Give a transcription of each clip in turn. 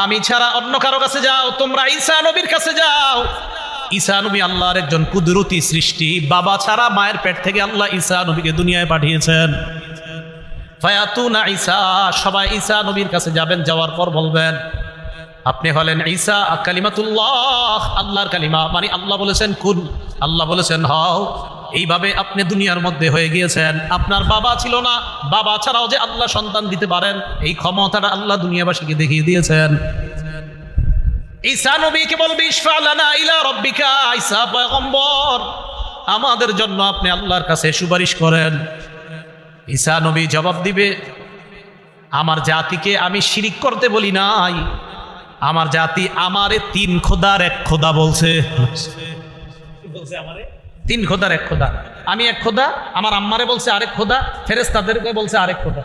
আমি ছাড়া অন্য কারো কাছে যাও, তোমরা ঈসা নবীর কাছে যাও। ঈসা নবী আল্লাহর একজন কুদরতি সৃষ্টি। বাবা ছাড়া মায়ের পেট থেকে আল্লাহ ঈসা নবীকে দুনিয়ায় পাঠিয়েছেন। ফায়াতুনা ঈসা, সবাই ঈসা নবীর কাছে যাবেন। যাওয়ার পর বলবেন, আপনি হলেন ঈসা কালিমাতুল্লাহ, আল্লাহর কালিমা, মানে আল্লাহ বলেছেন কুন, আল্লাহ বলেছেন হও। এইভাবে আপনি দুনিয়ার মধ্যে হয়ে গিয়েছেন। আপনার বাবা ছিল না, বাবা ছাড়াও যে আল্লাহ সন্তান দিতে পারেন এই ক্ষমতাটা আল্লাহ দুনিয়াবাসীকে দেখিয়ে দিয়েছেন। ঈসা নবীকে বলবে ইশফা লানা ইলা রাব্বিকা, ঈসা পয়গম্বর আমাদের জন্য আপনি আল্লাহর কাছে সুপারিশ করেন। ঈসা নবী জবাব দিবে, আমার জাতিকে আমি শিরিক করতে বলি নাই, আমার জাতি আমারে তিন খোদার এক খোদা বলছে। আমারে তিন খোদার এক খোদা, আমি এক খোদা, আমার আম্মারে বলছে আরেক খোদা, ফেরেশতাদেরকে বলছে আরেক খোদা।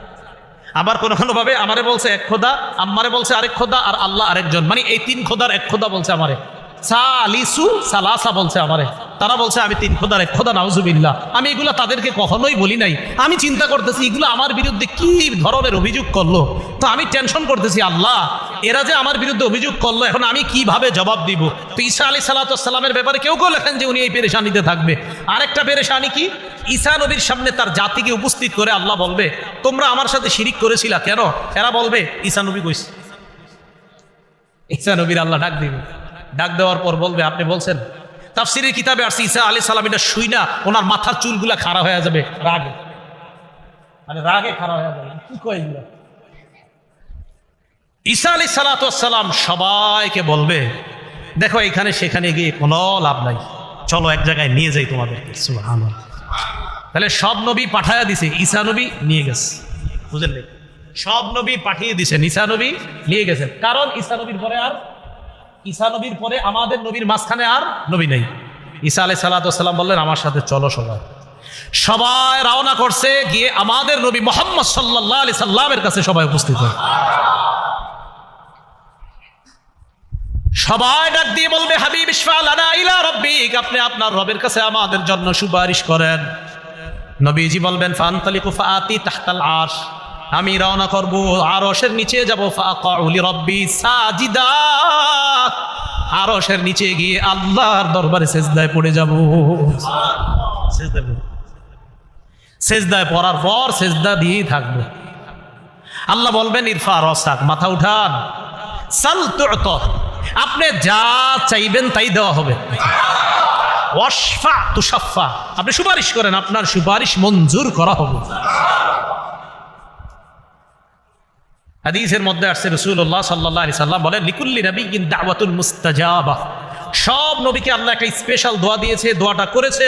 আবার কোনো কোনো ভাবে আমারে বলছে এক খোদা, আম্মারে বলছে আরেক খোদা, আর আল্লাহ আরেকজন, মানে এই তিন খোদার এক খোদা বলছে আমারে। সালিসু সালাসা বলছে আমারে, তারা বলছে আমি তিন খোদার এক খোদা, নাউজুবিল্লাহ। আমি এগুলা তাদেরকে কখনোই বলি নাই। আমি চিন্তা করতেছি এগুলো আমার বিরুদ্ধে কি ধরনের অভিযোগ করলো, তো আমি টেনশন করতেছি, আল্লাহ এরা যে আমার বিরুদ্ধে অভিযোগ করলো, এখন আমি কিভাবে জবাব দিব। তো ঈসা আলাইহিস সালামের ব্যাপারে কেউ কেউ লেখেন যে উনি এই পেরেশানিতে থাকবে। আরেকটা পেরেশানি কি, ঈসা নবীর সামনে তার জাতিকে উপস্থিত করে আল্লাহ বলবে, তোমরা আমার সাথে শিরিক করেছিলা কেন? এরা বলবে ঈসা নবী কইছে। ঈসা নবীর আল্লাহ ডাক দিবে, ডাক দেওয়ার পর বলবে, আপনি বলছেন। তাফসীরের কিতাবে আসছে ঈসা আলাইহিস সালাম এটা শুই না ওনার মাথার চুলগুলা খাড়া হয়ে যাবে রাগে, মানে রাগে খাড়া হয়ে যাবে। কি কয় এগুলা? ঈসা আলাইহিস সালাম সবাইকে বলবে, দেখো এখানে সেখানে গিয়ে কোনো লাভ নাই, চলো এক জায়গায় নিয়ে যাই তোমাদেরকে। সুবহানাল্লাহ। তাহলে সব নবী পাঠায়া দিছে, ঈসা নবী নিয়ে গেছে। বুঝলেন? সব নবী পাঠিয়ে দিছেন, ঈসা নবী নিয়ে গেছেন। কারণ ঈসা নবীর পরে আমাদের নবীর মাঝখানে আর নবী নেই। ঈসা আলাইহিস সালাম বললেন, আমার সাথে চলো। সবাই রওনা করছে, গিয়ে আমাদের নবী মুহাম্মদ সাল্লাল্লাহু আলাইহি সাল্লামের কাছে সবাই উপস্থিত হয়। সবাই ডাক দিয়ে বলবে, হাবিব ইশফা লানা ইলা রাব্বিক, আপনি আপনার রবের কাছে আমাদের জন্য সুপারিশ করেন। নবীজি বলবেন, ফান্তালিকু ফাআতি তাহতাল আরশ, আমি রওনা করব, আরশের নিচে যাব। ফাআকাউ লিরাব্বি সাজিদা, আরশের নিচে গিয়ে আল্লাহর দরবারে সিজদায় পড়ে যাব। সিজদায় পড়ার পর সিজদা দিয়েই থাকবো। আল্লাহ বলবেন, ইরফা রাসাক, মাথা উঠান। সাল তু'তা, আপনি যা চাইবেন তাই দেওয়া হবে। ওয়াশফা তুশাফা, আপনি সুপারিশ করেন, আপনার সুপারিশ মঞ্জুর করা হবে। হাদিসের মধ্যে আসছে রাসূলুল্লাহ সাল্লাল্লাহু আলাইহি সাল্লাম বলেন, লিকুল্লি নাবিয়্যিন দাওয়াতুন মুস্তাজাবা, সব নবীকে আল্লাহ একটা স্পেশাল দোয়া দিয়েছে, দোয়াটা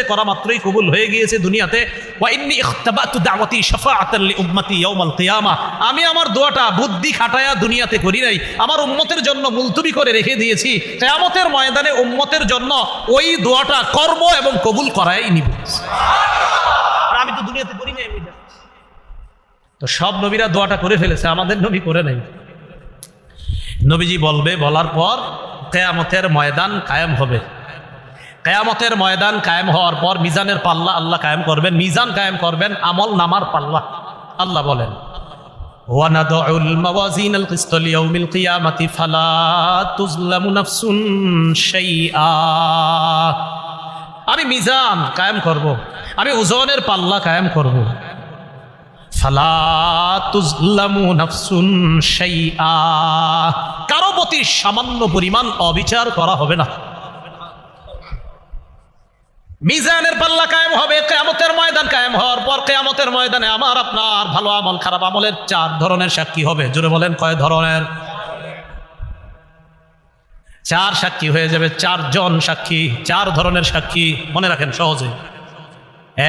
করা মাত্রই কবুল হয়ে গিয়েছে দুনিয়াতে। ওয়া ইন্নী ইখতাবাতু দাওয়াতি শাফাআতান লি উম্মতি ইয়াউমাল কিয়ামা, আমি আমার দোয়াটা বুদ্ধি খাটায়া দুনিয়াতে করি নাই, আমার উম্মতের জন্য মুলতবি করে রেখে দিয়েছি। কিয়ামতের ময়দানে উম্মতের জন্য ওই দোয়াটা করব এবং কবুল করাই নিব। আর আমি তো দুনিয়াতে করি নাই। তো সব নবীরা দোয়াটা করে ফেলেছে, আমাদের নবী করে নাই। নবীজি বলবে, বলার পর কিয়ামতের ময়দান কায়েম হবে। কিয়ামতের ময়দান কায়েম হওয়ার পর মিজানের পাল্লা আল্লাহ কায়েম করবেন, মিজান কায়েম করবেন, আমল নামার পাল্লা। আল্লাহ বলেন, ওয়া নাদউল মাওয়াজিনাল কিসত লিয়াউমিল কিয়ামাতি ফালা তুজলামু নাফসুন শাইআ, আমি মিজান কায়েম করব, আমি ওজনের পাল্লা কায়েম করব। ফালা তুজলামু নাফসুন শাইআ, কারো প্রতি সামান্য পরিমাণ অবিচার করা হবে না। মিজানের পাল্লা কায়েম হবে, কিয়ামতের ময়দান কায়েম হওয়ার পর কিয়ামতের ময়দানে আমার আপনার ভালো আমল খারাপ আমলের 4 ধরনের সাক্ষী হবে। জোরে বলেন, কয় ধরনের? 4 সাক্ষী হয়ে যাবে, 4 জন সাক্ষী, 4 ধরনের সাক্ষী। মনে রাখেন সহজে।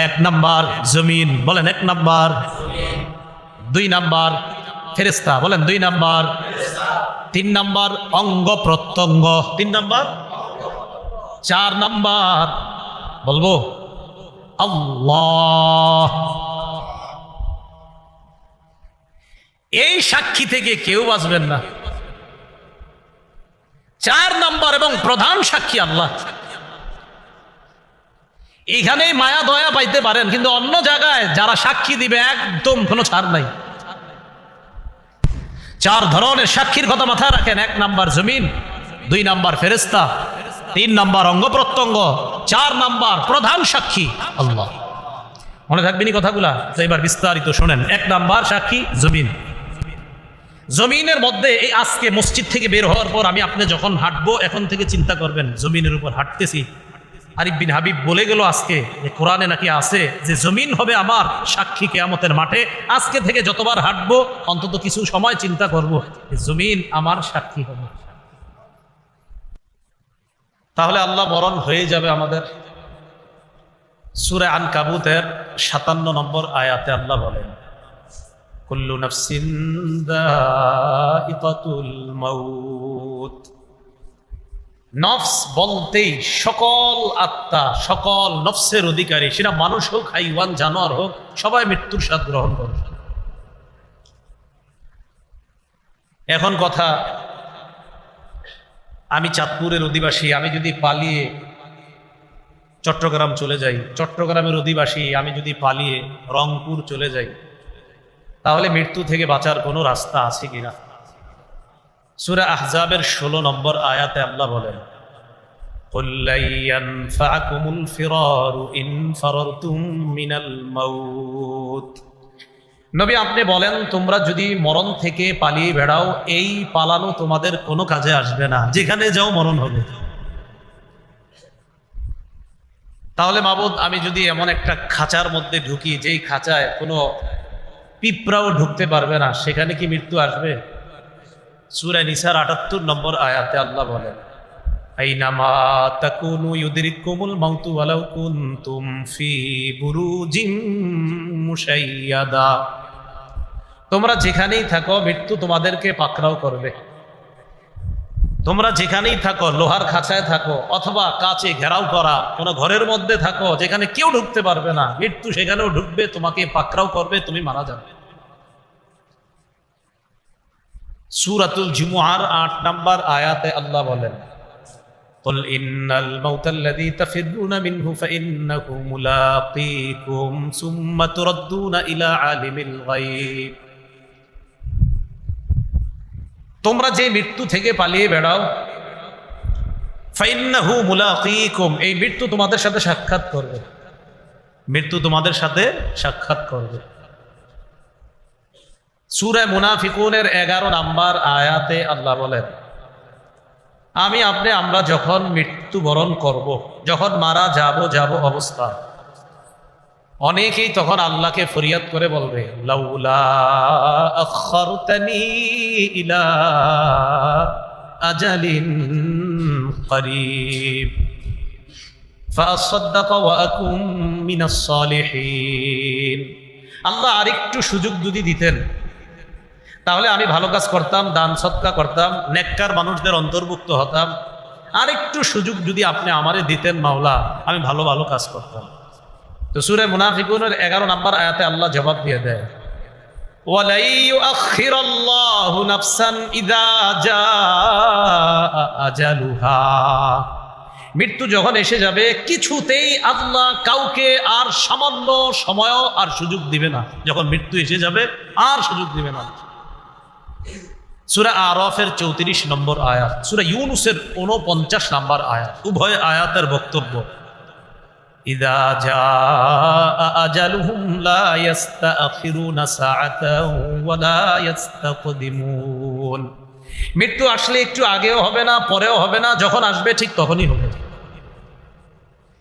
1 নাম্বার জমিন, বলেন 1 নাম্বার। 2 নাম্বার ফেরেশতা, বলেন 2 নাম্বার। 3 নাম্বার অঙ্গ প্রত্যঙ্গ, 3 নাম্বার। 4 নাম্বার বলবো আল্লাহ। এই সাক্ষী থেকে কেউ বাঁচবেন না। 4 নাম্বার এবং প্রধান সাক্ষী আল্লাহ। এইখানেই মায়া দয়া পাইতে পারেন, কিন্তু অন্য জায়গায় যারা সাক্ষী দিবে একদম কোনো ছাড় নাই। চার ধরনের সাক্ষীর কথা মাথায় রাখেন। 1 নাম্বার জমিন, 2 নাম্বার ফেরেশতা, 3 নাম্বার অঙ্গ প্রত্যঙ্গ, 4 নাম্বার প্রধান সাক্ষী আল্লাহ। মনে থাকবেনি কথাগুলা? তো এবার বিস্তারিত শোনেন। 1 নাম্বার সাক্ষী জমিন। জমিনের মধ্যে এই আজকে মসজিদ থেকে বের হওয়ার পর আমি আপনি যখন হাঁটবো, এখন থেকে চিন্তা করবেন জমিনের উপর হাঁটতেছি। আরিফ বিন হাবিব বলে গেল আজকে যে কোরআনে নাকি আছে যে জমিন হবে আমার সাক্ষী কিয়ামতের মাঠে। আজকে থেকে যতবার হাঁটবো অন্তত কিছু সময় চিন্তা করব জমিন আমার সাক্ষী হবে। তাহলে আল্লাহ বরণ হয়ে যাবে আমাদের। সূরা আনকাবুতের 57 নম্বর আয়াতে আল্লাহ বলেন, কুল্লু নাফসিন যায়িকাতুল মাউত। নফস বলতেই সকল আত্মা, সকল নফসের অধিকারী, সেটা মানুষ হোক, হাইওয়ান, জানোয়ার হোক, সবাই মৃত্যুর স্বাদ গ্রহণ করে। এখন কথা, আমি চাঁদপুরের অধিবাসী, আমি যদি পালিয়ে চট্টগ্রাম চলে যাই, চট্টগ্রামের অধিবাসী, আমি যদি পালিয়ে রংপুর চলে যাই, তাহলে মৃত্যু থেকে বাঁচার কোনো রাস্তা আছে কিনা? সূরা আহজাবের 16 নম্বর আয়াতে আল্লাহ বলেন, কুল লা ইয়ানফাকুমুল ফিরারু ইন ফারারতুম মিনাল মাউত। নবী আপনি বলেন, তোমরা যদি মরণ থেকে পালিয়ে বেড়াও, এই পালানো তোমাদের কোনো কাজে আসবে না, যেখানে যাও মরণ হবে। তাহলে মাবুদ, আমি যদি এমন একটা খাঁচার মধ্যে ঢুকি যেই খাঁচায় কোনো পিঁপড়াও ঢুকতে পারবে না, সেখানে কি মৃত্যু আসবে? সূরা নিসার 78 নম্বর আয়াতে আল্লাহ বলেন, আইনামা তাকুনু ইউদরিকুমুল মাউতু ওয়ালাউ কুনতুম ফি বুরুজিন মুশাইয়াদা। তোমরা যেখানেই থাকো মৃত্যু তোমাদেরকে পাকড়াও করবে। তোমরা যেখানেই থাকো, লোহার খাঁচায় থাকো অথবা কাচে ঘেরাও করা কোনো ঘরের মধ্যে থাকো যেখানে কেউ ঢুকতে পারবে না, মৃত্যু সেখানেও ঢুকবে, তোমাকে পাকড়াও করবে, তুমি মারা যাবে। সূরাতুল জুমুআর 8 নম্বর আয়াতে আল্লাহ বলেন, কুল ইন্নাল মাউতাল্লাযী তাফিরুনা মিনহু ফাইন্নাহু মুলাকীকুম সুম্মা তুরাদ্দুনা ইলা আলিমিল গায়ব। তোমরা যে মৃত্যু থেকে পালিয়ে বেড়াও, ফাইন্নাহু মুলাকীকুম, এই মৃত্যু তোমাদের সাথে সাক্ষাৎ করবে, মৃত্যু তোমাদের সাথে সাক্ষাৎ করবে। সূরা মুনাফিকুনের 11 নম্বর আয়াতে আল্লাহ বলেন, আমি আপনি আমরা যখন মৃত্যুবরণ করব, যখন মারা যাব অবস্থা, অনেকেই তখন আল্লাহকে ফরিয়াদ করে বলবে, লাউলা আখারতানি ইলা আজালিন করিব ফাসাদদাক ওয়া আকুম মিনাস সালিহিন। আল্লাহ আরেকটু সুযোগ যদি দিতেন তাহলে আমি ভালো কাজ করতাম, দান সদকা করতাম, নেককার মানুষদের অন্তর্ভুক্ত হতাম। আরেকটু সুযোগ যদি আপনি আমারে দিতেন মাওলা, আমি ভালো ভালো কাজ করতাম। তো সূরা মুনাফিকুনের 11 নম্বর আয়াতে আল্লাহ জবাব দিয়ে দেয়, ওয়ালা ইউআখিরাল্লাহু নাফসান ইযা জাআ আজালুহা। মৃত্যু যখন এসে যাবে কিছুতেই আল্লাহ কাউকে আর সামান্য সময়ও আর সুযোগ দিবে না। যখন মৃত্যু এসে যাবে আর সুযোগ দিবে না। সূরা আরাফের 34 নম্বর আয়াত, সূরা ইউনূসের 49 নম্বর আয়াত, উভয় আয়াতের বক্তব্য, ইযা জাআ আজালুহুম লা ইস্তাখিরুনা সাআতাও ওয়া লা ইস্তাকদিমুন। মৃত্যু আসলে একটু আগেও হবে না, পরেও হবে না, যখন আসবে ঠিক তখনই হবে।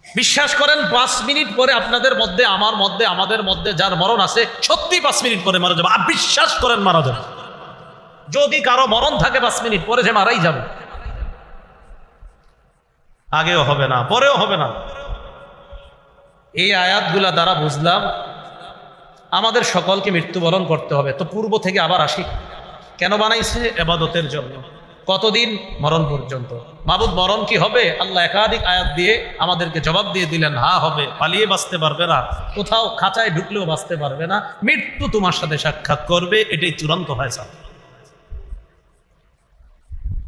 বিশ্বাস করেন 5 মিনিট পরে আপনাদের মধ্যে, আমার মধ্যে, আমাদের মধ্যে যার মরণ আছে সত্যি 5 মিনিট পরে মারা যাবে। বিশ্বাস করেন মারা যাবে। যদি কারো মরণ থাকে 5 মিনিট পরে যে মারাই যাবে, আগেও হবে না, পরেও হবে না। এই আয়াতগুলা দ্বারা বুঝলাম আমাদের সকলকে মৃত্যুবরণ করতে হবে। তো পূর্ব থেকে আবার আসি, কেন বানাইছে? ইবাদতের জন্য। কতদিন? মরণ পর্যন্ত। মাবুদ মরণ কি হবে? আল্লাহ একাধিক আয়াত দিয়ে আমাদেরকে জবাব দিয়ে দিলেন, হ্যাঁ হবে। পালিয়ে বাঁচতে পারবে না, কোথাও খাঁচায় ঢুকলেও বাঁচতে পারবে না, মৃত্যু তোমার সাথে সাক্ষাৎ করবে, এটাই চূড়ান্ত ফয়সালা।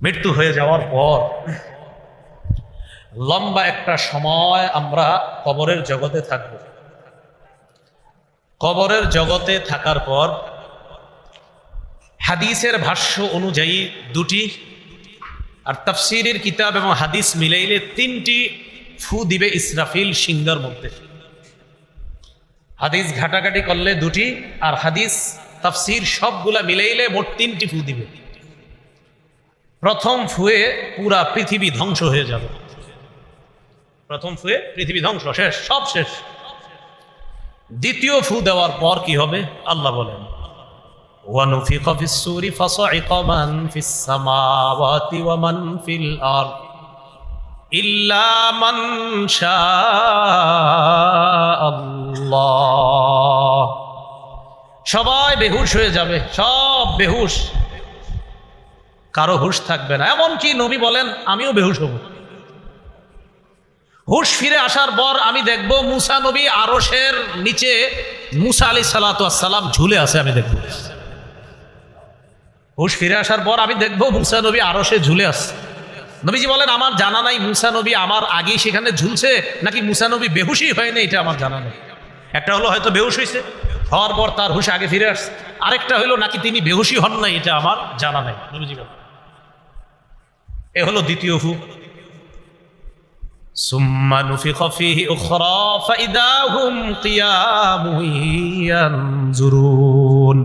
মৃত্যু হয়ে যাওয়ার পর লম্বা একটা সময় আমরা কবরের জগতে থাকব। কবরের জগতে থাকার পর হাদিসের ভাষ্য অনুযায়ী দুটি, আর তাফসীরের কিতাব এবং হাদিস মিলাইলে তিনটি ফু দিবে ইসরাফিল সিংহার মধ্যে। হাদিস ঘাটাঘাটি করলে দুটি, আর হাদিস তাফসীর সবগুলা মিলাইলে মোট তিনটি ফু দিবে। প্রথম ফুয়ে পুরা পৃথিবী ধ্বংস হয়ে যাবে। প্রথম ফুয়ে পৃথিবী ধ্বংস, শেষ, সব শেষ। দ্বিতীয় ফু দেওয়ার পর কি হবে আল্লাহ বলেন, ওয়ানুফিখ ফিস-সূরি ফাসাইক মান ফিস-সামাওয়াতি ওয়া মান ফিল আরদ ইল্লা মান শাআল্লাহ। সবাই বেহুশ হয়ে যাবে, সব বেহুশ, কারো হুশ থাকবে না। এমনকি নবী বলেন আমিও বেহুশ হব। হুশ ফিরে আসার পর আমি দেখব মুসা নবী আরশের নিচে মুসা আলাইহিস সালাতু ওয়াস সালাম ঝুলে আছে, আমি দেখব। হুশ ফিরে আসার পর আমি দেখব মুসা নবী আরশে ঝুলে আছে। নবীজি বলেন আমার জানা নাই মুসা নবী আমার আগেই সেখানে ঝুলছে নাকি মুসা নবী বেহুশই হয়নি, এটা আমার জানা নেই। একটা হলো হয়তো বেহুশ হয়েছে, হওয়ার পর তার হুশ আগে ফিরে আসছে। আরেকটা হলো নাকি তিনি বেহুশই হন নাই, এটা আমার জানা নাই। নবীজি বলেন এ হলো দ্বিতীয় ফু। সুম্মা নুফিখা ফীহি উখরা ফাইদা হুম কিয়ামুন ইয়ানজুরুন।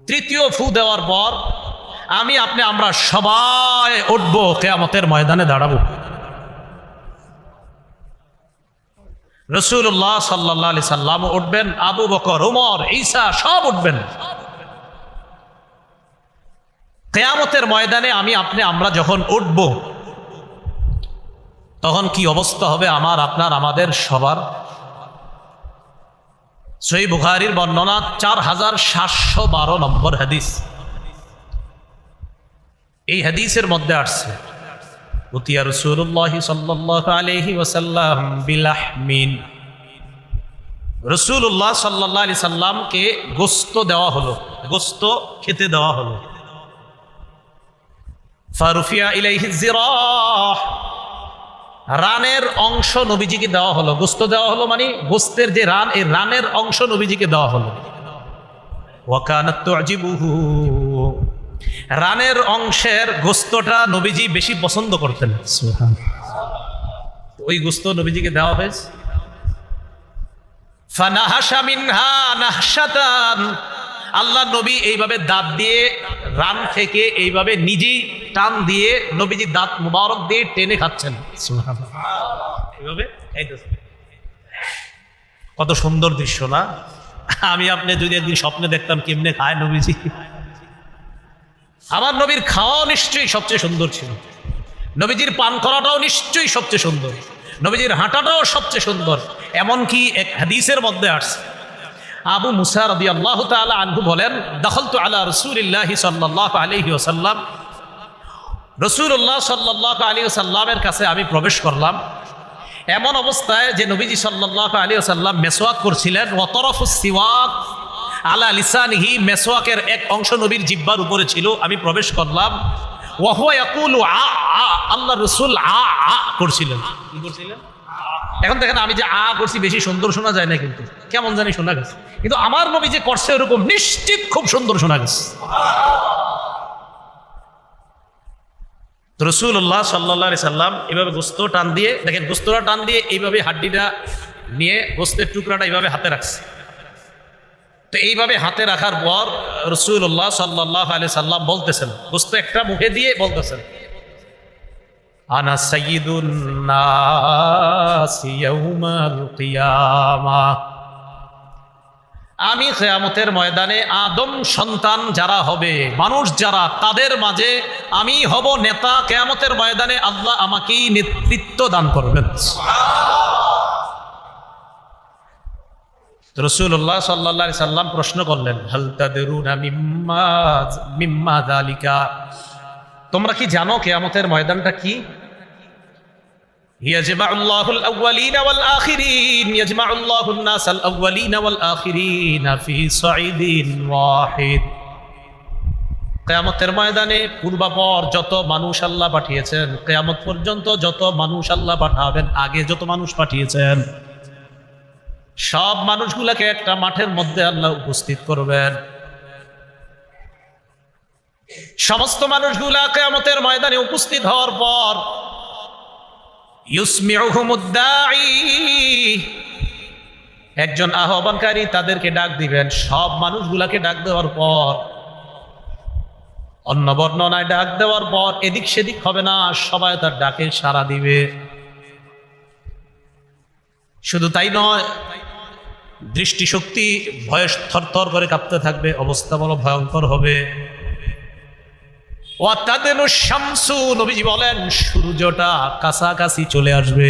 তৃতীয় ফু দেওয়ার পর আমরা সবাই উঠব, কিয়ামতের ময়দানে দাঁড়াবো। রাসূলুল্লাহ সাল্লাল্লাহু আলাইহি সাল্লাম উঠবেন, আবু বকর, ওমর, ঈসা সব উঠবেন। কিয়ামতের ময়দানে আমরা যখন উঠব তখন কি অবস্থা হবে আমার, আপনার, আমাদের সবার। সহিহ বুখারীর বর্ণনা 4712 নম্বর হাদিস। এই হাদিসের মধ্যে আসছে উতিয়া রাসূলুল্লাহ সাল্লাল্লাহু আলাইহি ওয়াসাল্লাম বিলাহমিন। রাসূলুল্লাহ সাল্লাল্লাহু আলাইহি সাল্লামকে গোশত দেওয়া হলো, গোশত খেতে দেওয়া হলো। ফারুফিয়া ইলাইহি যিরাহ, রানের অংশ নবীজিকে দেওয়া হলো। গোশত দেওয়া হলো মানে গোশতের যে রান, এই রানের অংশ নবীজিকে দেওয়া হলো। ওয়া কানাত তু'জিবুহু, রানের অংশের গোশতটা নবীজি বেশি পছন্দ করতেন। সুবহানাল্লাহ। ওই গোশত নবীজিকে দেওয়া হয়েছে। ফানাহাশা মিনহা নাহশাতান, আল্লাহ নবী এইভাবে দাঁত দিয়ে রান থেকে এইভাবে নিজেই টান দিয়ে নবীজি দাঁত মুবারক দিয়ে টেনে খাচ্ছেন। সুবহানাল্লাহ। এইভাবে খাইতেছেন। কত সুন্দর দৃশ্য না? আমি আপনি যদি একদিন স্বপ্নে দেখতাম কেমনে খায় নবীজি। আমার নবীর খাওয়া নিশ্চয়ই সবচেয়ে সুন্দর ছিল, নবীজির পান করাটাও নিশ্চয়ই সবচেয়ে সুন্দর, নবীজির হাঁটাটাও সবচেয়ে সুন্দর। এমনকি এক হাদিসের মধ্যে আসছে, আবু মুসা রাদিয়াল্লাহু তাআলা আনহু বলেন, দাখালতু আলা রাসূলিল্লাহি সাল্লাল্লাহু আলাইহি ওয়াসাল্লাম, রাসূলুল্লাহ সাল্লাল্লাহু আলাইহি ওয়াসাল্লামের কাছে আমি প্রবেশ করলাম। এমন অবস্থায় যে নবীজি সাল্লাল্লাহু আলাইহি ওয়াসাল্লাম মেসওয়াক করছিলেন। ওয়া তারাফুস সিওয়াক আলা লিসানিহি, মেসওয়াকের এক অংশ নবীর জিহ্বার উপরে ছিল। আমি প্রবেশ করলাম। ওয়া হুয়া ইয়াকুলু আ আ, আল্লাহ রাসূল আ আ করছিলেন। কি করছিলেন? এখন দেখেন আমি যে আ করছি বেশি সুন্দর শোনা যায় না, কিন্তু কেমন জানি শোনা গেছে। কিন্তু আমার নবী যে করছে এরকম নিশ্চিত খুব সুন্দর শোনা গেছে। রাসূলুল্লাহ সাল্লাল্লাহু আলাইহি সাল্লাম এভাবে গোশত টান দিয়ে, দেখেন গোশতটা টান দিয়ে এইভাবে হাড্ডিটা নিয়ে গোশতের টুকরাটা এইভাবে হাতে রাখছে। তো এইভাবে হাতে রাখার পর রাসূলুল্লাহ সাল্লাল্লাহু আলাইহি সাল্লাম বলতেছেন, গোশত একটা মুখে দিয়ে বলতেছেন, আনা সাইয়্যিদুন নাস ইয়াউমাল কিয়ামাহ, আমি কিয়ামতের ময়দানে আদম সন্তান যারা হবে, মানুষ যারা, তাদের মাঝে আমি হব নেতা। কিয়ামতের ময়দানে আল্লাহ আমাকেই নেতৃত্ব দান করবেন। রাসূলুল্লাহ সাল্লাল্লাহু আলাইহি সাল্লাম প্রশ্ন করলেন, হাল তাদরুনা মিম্মা যালিকা, তোমরা কি জানো কিয়ামতের ময়দানটা কি? ইয়াজমাউল্লাহুল আউওয়ালিনা ওয়াল আখিরিন, ইয়াজমাউল্লাহুন নাসাল আউওয়ালিনা ওয়াল আখিরিনা ফি সাঈদিন ওয়াহিদ। কিয়ামতের ময়দানে পূর্বাপর যত মানুষ আল্লাহ পাঠিয়েছেন, কিয়ামত পর্যন্ত যত মানুষ আল্লাহ পাঠাবেন, আগে যত মানুষ পাঠিয়েছেন, সব মানুষগুলোকে একটা মাঠের মধ্যে আল্লাহ উপস্থিত করবেন। সমস্ত মানুষগুলা কিয়ামতের ময়দানে উপস্থিত হওয়ার পর ইউসমিউহুমুদ দাঈ, একজন আহ্বানকারী তাদেরকে ডাক দিবেন। সব মানুষগুলাকে ডাক দেওয়ার পর, অন্য বর্ণনায় ডাক দেওয়ার পর এদিক সেদিক হবে না, সবাই তার ডাকে সাড়া দিবে। শুধু তাই নয়, দৃষ্টিশক্তি ভয়ে থরথর করে কাঁপতে থাকবে, অবস্থা বড় ভয়ঙ্কর হবে। ওয়াতাদনু শামসু, নবীজি বলেন সূর্যটা কাছাকাছি চলে আসবে,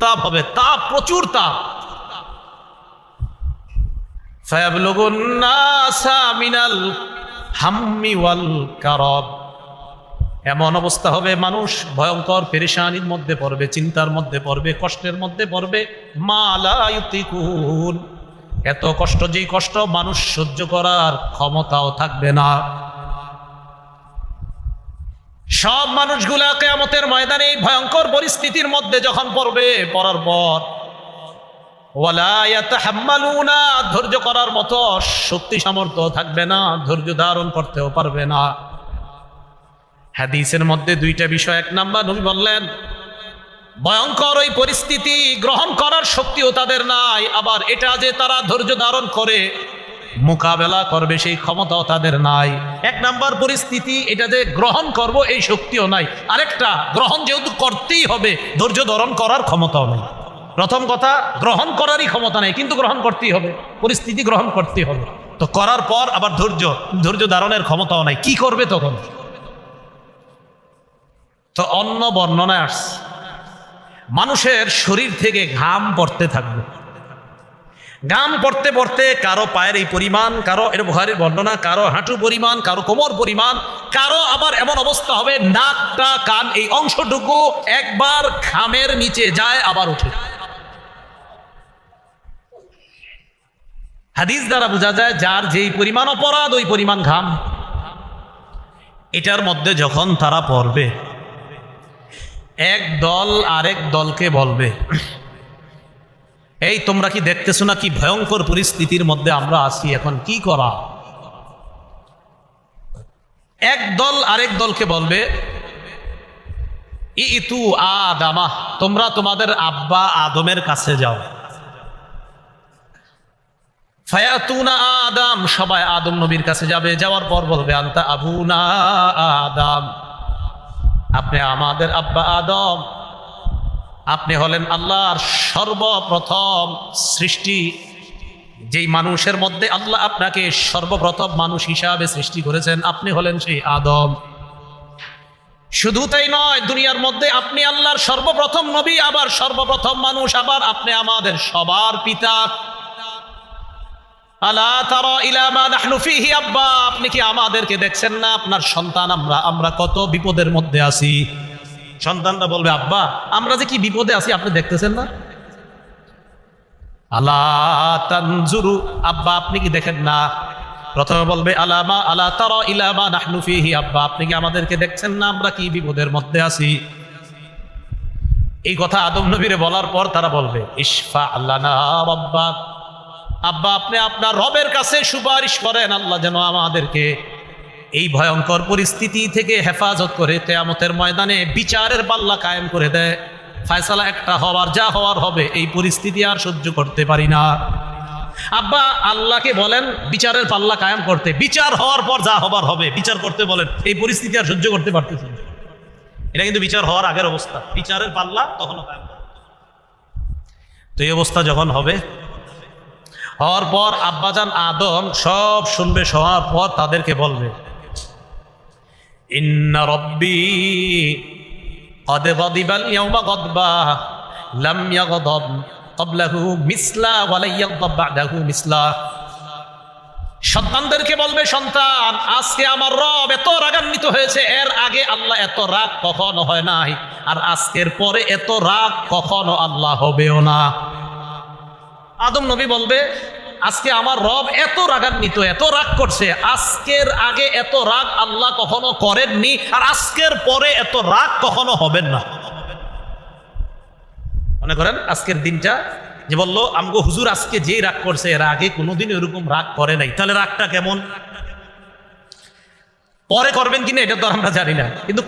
তাপ হবে, তাপ, প্রচুর তাপ। ফায়াবলুগুন নাসা মিনাল হাম্মি ওয়াল কারাব, এমন অবস্থা হবে মানুষ ভয়ঙ্কর পেরেশানির মধ্যে পড়বে, চিন্তার মধ্যে পড়বে, কষ্টের মধ্যে পড়বে। মা লা ইউতিকুন, এত কষ্ট, যেই কষ্ট মানুষ সহ্য করার ক্ষমতাও থাকবে না। সব মানুষগুলা কিয়ামতের ময়দানে এই ভয়ঙ্কর পরিস্থিতির মধ্যে যখন পড়বে, পড়ার পর ওয়ালা ইয়াতাহাম্মালুনা, ধৈর্য করার মতো শক্তি সামর্থ্য থাকবে না, ধৈর্য ধারণ করতেও পারবে না। হাদিসের মধ্যে দুইটা বিষয়। এক নাম্বার, নবী বললেন ভয়ঙ্কর ওই পরিস্থিতি গ্রহণ করার শক্তিও তাদের নাই, আবার এটা যে তারা ধৈর্য ধারণ করে মোকাবেলা করবে সেই ক্ষমতাও তাদের নাই। এক নাম্বার পরিস্থিতি, এটা যে গ্রহণ করব এই শক্তিও নাই। আরেকটা, গ্রহণ যেহেতু করতেই হবে, ধৈর্য ধারণ করার ক্ষমতাও নেই। প্রথম কথা, গ্রহণ করারই ক্ষমতা নেই, কিন্তু গ্রহণ করতেই হবে, পরিস্থিতি গ্রহণ করতেই হবে। তো করার পর আবার ধৈর্য ধারণের ক্ষমতাও নাই, কি করবে তখন? তো অন্য বর্ণনায় আসছে মানুষের শরীর থেকে ঘাম পড়তে থাকবে, ঘাম পড়তে পড়তে কারো পায়ের এই পরিমাণ, কারো এর বুখারীর বর্ণনা, কারো হাঁটু পরিমাণ, কারো কোমর পরিমাণ, কারো আবার এমন অবস্থা হবে নাকটা, কান, এই অংশটুকু একবার ঘামের নিচে যায় আবার উঠে। হাদিস দ্বারা বোঝা যায় যার যেই পরিমাণ অপরাধ ওই পরিমাণ ঘাম। এটার মধ্যে যখন তারা পড়বে, এক দল আরেক দলকে বলবে, এই তোমরা কি দেখতেছো না কি ভয়ঙ্কর পরিস্থিতির মধ্যে আমরা আছি, এখন কি করা? এক দল আরেক দলকে বলবে ইতু আদামা, তোমরা তোমাদের আব্বা আদমের কাছে যাও। ফায়াতুনা আদম, সবাই আদম নবীর কাছে যাবে। যাওয়ার পর বলবে আনতা আবুনা আদম, আপনি আমাদের আব্বা আদম, আপনি হলেন আল্লাহর সর্বপ্রথম সৃষ্টি। যেই মানুষের মধ্যে আল্লাহ আপনাকে সর্বপ্রথম মানুষ হিসাবে সৃষ্টি করেছেন, আপনি হলেন সেই আদম। শুধু তাই নয়, দুনিয়ার মধ্যে আপনি আল্লাহর সর্বপ্রথম নবী, আবার সর্বপ্রথম মানুষ, আবার আপনি আমাদের সবার পিতা। আলা তারা ইলা মা নাহনু ফিহি আব্বা, আপনি কি আমাদেরকে দেখছেন না? আপনার সন্তান আমরা কত বিপদের মধ্যে আছি। সন্তানরা বলবে আব্বা আমরা যে কি বিপদে আছি আপনি দেখতেছেন না? আলা তানজুরু, আব্বা আপনি কি দেখেন না? প্রথমে বলবে আলা তারা ইলা মা নাহনু ফিহি আব্বা, আপনি কি আমাদেরকে দেখছেন না আমরা কি বিপদের মধ্যে আছি? এই কথা আদম নবীরে বলার পর তারা বলবে ইশফা লানা রাব্বাক, আব্বা আপনি আপনার রবের কাছে সুপারিশ করেন, আল্লাহ যেন আমাদেরকে এই ভয়ঙ্কর পরিস্থিতি থেকে হেফাজত করে কিয়ামতের ময়দানে বিচারের পাল্লা কায়েম করে দেয়। ফয়সালা একটা হওয়ার, যা হওয়ার হবে, এই পরিস্থিতি আর সহ্য করতে পারি না। আব্বা আল্লাহকে বলেন বিচারের পাল্লা কায়েম করতে, বিচার হওয়ার পর যা হবার হবে বিচার করতে বলেন, এই পরিস্থিতি আর সহ্য করতে পারতেছি না। এটা কিন্তু বিচার হওয়ার আগের অবস্থা, বিচারের পাল্লা তখনও কায়েম করতে। তো এই অবস্থা যখন হবে, হওয়ার পর আব্বাজান আদম সব শুনবে, শোনার পর তাদেরকে বলবে ইন্না রব্বি কদ গাদিবাল ইয়াওমা গাদবা লাম ইয়াগদাব ক্বাবলাহু মিসলা ওয়া লা ইয়াগদাব বা'দাহু মিসলা। সন্তানদেরকে বলবে, সন্তান আজকে আমার রব এত রাগান্বিত হয়েছে, এর আগে আল্লাহ এত রাগ কখনো হয় নাই, আর আজকের পরে এত রাগ কখনো আল্লাহ হবেও না। আদম নবী বলবে আজকে আমার রব এত রাগান্বিত, এত রাগ করছে, আজকের আগে এত রাগ আল্লাহ কখনো করেননি, আর আজকের পরে এত রাগ কখনো হবেন না। মনে করেন আজকের দিনটা যে বললো আমগো হুজুর আজকে যেই রাগ করছে, এর আগে কোনোদিন এরকম রাগ করে নাই, তাহলে রাগটা কেমন? পরে করবেন কিনা এটা তো আমরা জানি না, কিন্তু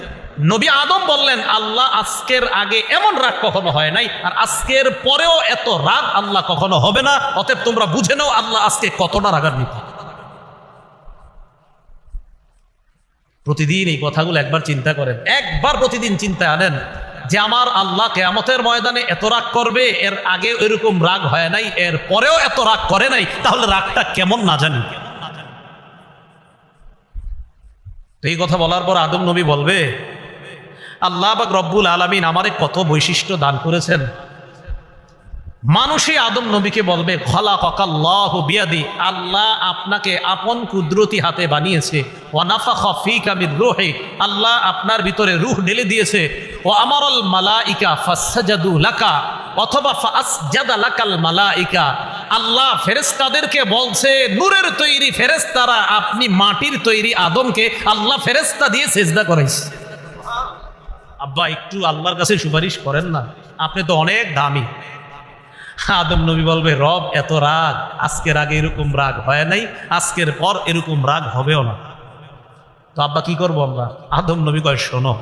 নবী আদম বললেন আল্লাহ আজকের আগে এমন রাগ কখনো হয় নাই, আর আজকের পরেও এত রাগ আল্লাহ কখনো হবে না। অতএব তোমরা বুঝে নাও আল্লাহ আজকে কতটা রাগান্বিত। প্রতিদিন এই কথাগুলো একবার চিন্তা করেন, একবার প্রতিদিন চিন্তা আনেন যে আমার আল্লাহ কিয়ামতের ময়দানে এত রাগ করবে, এর আগে এরকম রাগ হয় নাই, এর পরেও এত রাগ করে নাই, তাহলে রাগটা কেমন না জানি। তো এই কথা বলার পর আদম নবী বলবে আল্লাহ পাক রব্বুল আলামিন আমারে কত বৈশিষ্ট্য দান করেছেন। মানুষই আদম নবীকে বলবে খালাকাল্লাহু বিয়াদি, আল্লাহ আপনাকে আপন কুদরতি হাতে বানিয়েছে। ওয়া নাফাখা ফীকা মির রূহি, আল্লাহ আপনার ভিতরে রূহ ঢেলে দিয়েছে। ওয়া আমারাল মালাইকা ফাসজাদু লাকা, অথবা ফাসজাদা লাকাল মালাইকা, আল্লাহ ফেরেশতাদেরকে বলছে নূরের তৈরি ফেরেশতারা আপনি মাটির তৈরি আদমকে আল্লাহ ফেরেশতা দিয়ে সিজদা করাইছে। আব্বা একটু আল্লাহর কাছে সুপারিশ করেন না, আপনি তো অনেক দামি। আদম নবী বলবে রব এত রাগ, আজকের আগে এরকম রাগ হয় নাই, আজকের পর এরকম রাগ হবেও না। তো আব্বা কি করবো আমরা? আদম নবী কয় শোনো,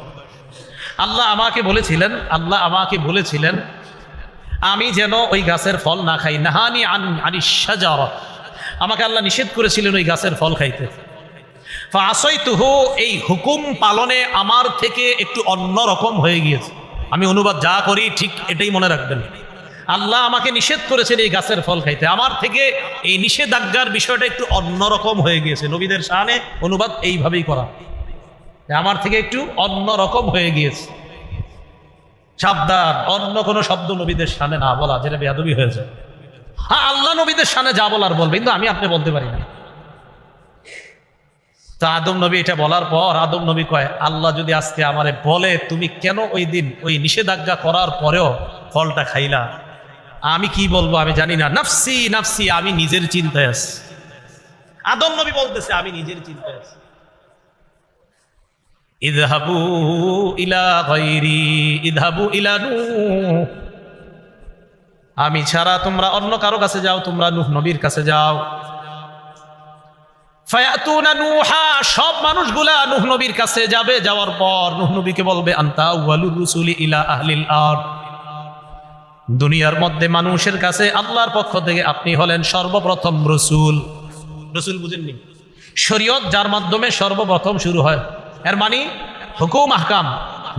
আল্লাহ আমাকে বলেছিলেন আমি যেন ওই গাছের ফল না খাই। নাহানি আনিশ শাজারা, আমাকে আল্লাহ নিষেধ করেছিলেন ওই গাছের ফল খাইতে। ফাআসাইতুহু, এই হুকুম পালনে আমার থেকে একটু অন্যরকম হয়ে গিয়েছে। আমি অনুবাদ যা করি ঠিক এটাই মনে রাখবেন। আল্লাহ আমাকে নিষেধ করেছেন এই গাছের ফল খাইতে, আমার থেকে এই নিষেধাজ্ঞার বিষয়টা একটু অন্যরকম হয়ে গিয়েছে। নবীদের শানে অনুবাদ এইভাবেই করা, আমার থেকে একটু অন্যরকম হয়ে গিয়েছে। সাবধান, অন্য কোনো শব্দ নবীদের শানে না বলা, যেটা বেয়াদবি হয়ে যায়। হ্যাঁ, আল্লাহ নবীদের শানে যা বলার বলবে, কিন্তু আমি আপনি বলতে পারি না। তা আদম নবী এটা বলার পর আদম নবী কয় আল্লাহ যদি আজকে আমারে বলে তুমি কেন ওই দিন ওই নিষেধাজ্ঞা করার পরেও ফলটা খাইলা, আমি কি বলবো আমি জানি না। নাফসি নাফসি, আমি নিজের চিন্তায় আছি। আদম নবী বলতেছে আমি নিজের চিন্তায় আছি। ইযহাবু ইলা গায়রি ইযহাবু ইলা নূহ, আমি ছাড়া তোমরা অন্য কারো কাছে যাও, তোমরা নূহ নবীর কাছে যাও। ফায়াতুনা নূহা, সব মানুষগুলা নূহ নবীর কাছে যাবে। যাওয়ার পর নূহ নবীকে বলবে আনতা আউয়ালুর রুসুলি ইলা আহলিল আরদ, দুনিয়ার মধ্যে মানুষের কাছে আল্লাহর পক্ষ থেকে আপনি হলেন সর্বপ্রথম রসুল। রসুল বুঝেননি? শরীয়ত যার মাধ্যমে সর্বপ্রথম শুরু হয়, এর মানে হুকুম আহকাম।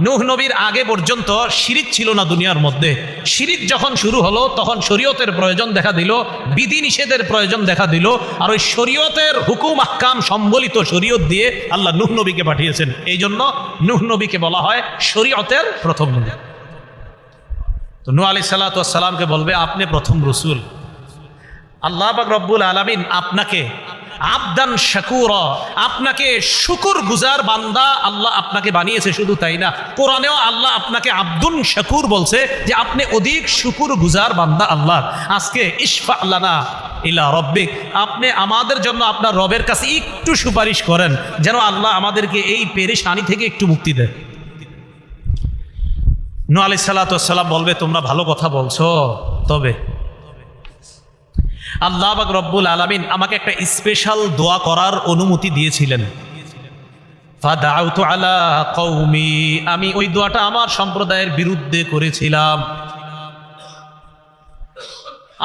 নূহ নবীর আগে পর্যন্ত শিরিক ছিল না দুনিয়ার মধ্যে। শিরিক যখন শুরু হলো তখন শরীয়তের প্রয়োজন দেখা দিল, বিধি নিষেধের প্রয়োজন দেখা দিল। আর ওই শরীয়তের হুকুম আহকাম সম্বলিত শরীয়ত দিয়ে আল্লাহ নূহ নবীকে পাঠিয়েছেন। এই জন্য নূহ নবীকে বলা হয় শরীয়তের প্রথম নবী। তো নূহ আলাইহিস সালাতু ওয়াস সালামকে বলবে আপনি প্রথম রসুল। আল্লাহ পাক রব্বুল আলামিন আপনাকে আবদান শাকুরা, আপনাকে শুকুর গুজার বান্দা আল্লাহ আপনাকে বানিয়েছে। শুধু তাই না, কোরআনেও আল্লাহ আপনাকে আব্দুন শাকুর বলছে যে আপনি অধিক শুকুর গুজার বান্দা আল্লাহ। আজকে ইশফা লানা ইলা রব্বিক, আপনি আমাদের জন্য আপনার রবের কাছে একটু সুপারিশ করেন যেন আল্লাহ আমাদেরকে এই পেরেশানি থেকে একটু মুক্তি দেয়। নূহ আলাইহিস সালাতু ওয়াস সালাম বলবে তোমরা ভালো কথা বলছো, তবে আল্লাহ পাক রব্বুল আলামিন আমাকে একটা স্পেশাল দোয়া করার অনুমতি দিয়েছিলেন। ফাদাউতু আলা কওমি, আমি ওই দোয়াটা আমার সম্প্রদায়ের বিরুদ্ধে করেছিলাম।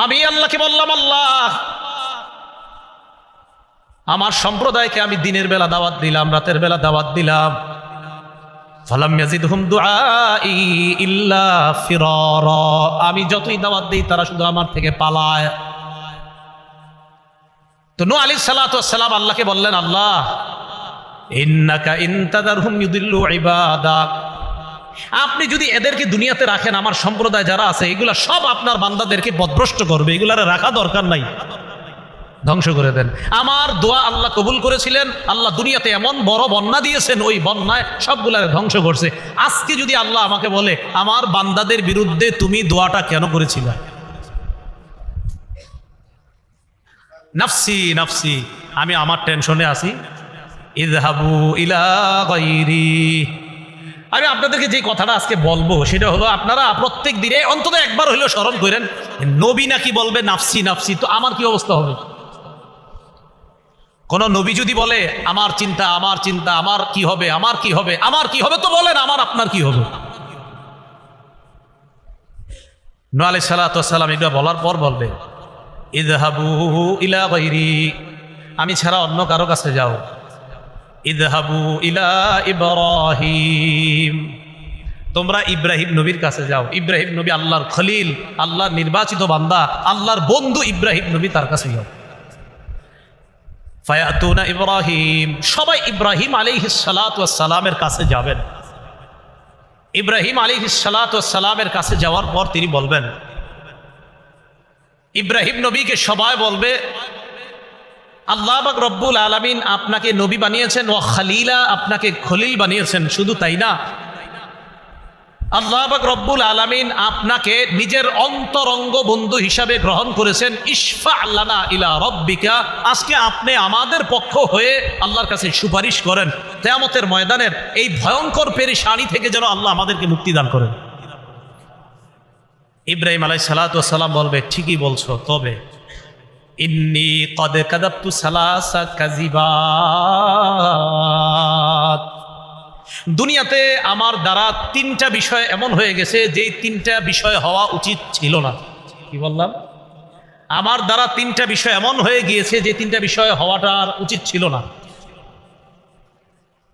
আমি আল্লাহকে বললাম আল্লাহ আমার সম্প্রদায়কে আমি দিনের বেলা দাওয়াত দিলাম, রাতের বেলা দাওয়াত দিলাম। ফালাম ইয়াজিদহুম দুআই ইল্লা ফিরারা, আমি যতই দাওয়াত দিই তারা শুধু আমার থেকে পালায়। তো নূহ আলাইহিস সালাতু ওয়াস সালাম আল্লাহকে বললেন আল্লাহ ইন্নাকা ইনতাদারহুম ইউদিল্লু ইবাদাক, আপনি যদি এদেরকে দুনিয়াতে রাখেন আমার সম্প্রদায় যারা আছে এগুলা সব আপনার বান্দাদেরকে পথভ্রষ্ট করবে, এগুলারে রাখা দরকার নাই, ধ্বংস করে দেন। আমার দোয়া আল্লাহ কবুল করেছিলেন, আল্লাহ দুনিয়াতে এমন বড় বন্যা দিয়েছেন, ওই বন্যায় সবগুলারে ধ্বংস করছে। আজকে যদি আল্লাহ আমাকে বলে আমার বান্দাদের বিরুদ্ধে তুমি দোয়াটা কেন করেছিলে? নাফসি নাফসি, আমি আমার টেনশনে আছি। ইযহাবু ইলা গায়রি, আমি আপনাদেরকে যে কথাটা আজকে বলবো সেটা হলো আপনারা প্রত্যেক দিনে অন্তত একবার হলেও স্মরণ করেন নবী নাকি বলবে নাফসি নাফসি, তো আমার কি অবস্থা হবে? কোন নবী যদি বলে আমার চিন্তা আমার চিন্তা, আমার কি হবে আমার কি হবে আমার কি হবে, তো বলেন আমার আপনার কি হবে। নূহ আলাইহিস সালাতু ওয়াস সালাম এটা বলার পর বলবে ইযহাবু ইলা গায়রি, আমি ছাড়া অন্য কারো কাছে যাও। ইযহাবু ইলা ইব্রাহিম, তোমরা ইব্রাহিম নবীর কাছে যাও। ইব্রাহিম নবী আল্লাহর খলিল, আল্লাহর নির্বাচিত বান্দা, আল্লাহর বন্ধু ইব্রাহিম নবী, তার কাছে যাও। ফায়াতুনা ইব্রাহিম, সবাই ইব্রাহিম আলাইহিস সালাতু ওয়াস সালামের কাছে যাবেন। ইব্রাহিম আলাইহিস সালাতু ওয়াস সালামের কাছে যাওয়ার পর তিনি বলবেন, ইব্রাহিম নবীকে সবাই বলবে আল্লাহ পাক রব্বুল আলামিন আপনাকে নবী বানিয়েছেন, ওয়া খলিলা, আপনাকে খলিল বানিয়েছেন। শুধু তাই না, আল্লাহ পাক রব্বুল আলামিন আপনাকে নিজের অন্তরঙ্গ বন্ধু হিসাবে গ্রহণ করেছেন। ইশফা লানা ইলা রব্বিকা, আজকে আপনি আমাদের পক্ষ হয়ে আল্লাহর কাছে সুপারিশ করেন, কিয়ামতের ময়দানের এই ভয়ঙ্কর পেরেশানি থেকে যেন আল্লাহ আমাদেরকে মুক্তি দান করেন। ইব্রাহিম আলাইহিস সালাতু ওয়াস সালাম বলবে, ঠিকই বলছো, তবে ইন্নী কদ কাযাবতু সালাসা কাযিবাত, দুনিয়াতে আমার দ্বারা তিনটা বিষয় এমন হয়ে গেছে যেই তিনটা বিষয় হওয়া উচিত ছিল না। কি বললাম? আমার দ্বারা তিনটা বিষয় এমন হয়ে গিয়েছে যে তিনটা বিষয় হওয়াটা আর উচিত ছিল না।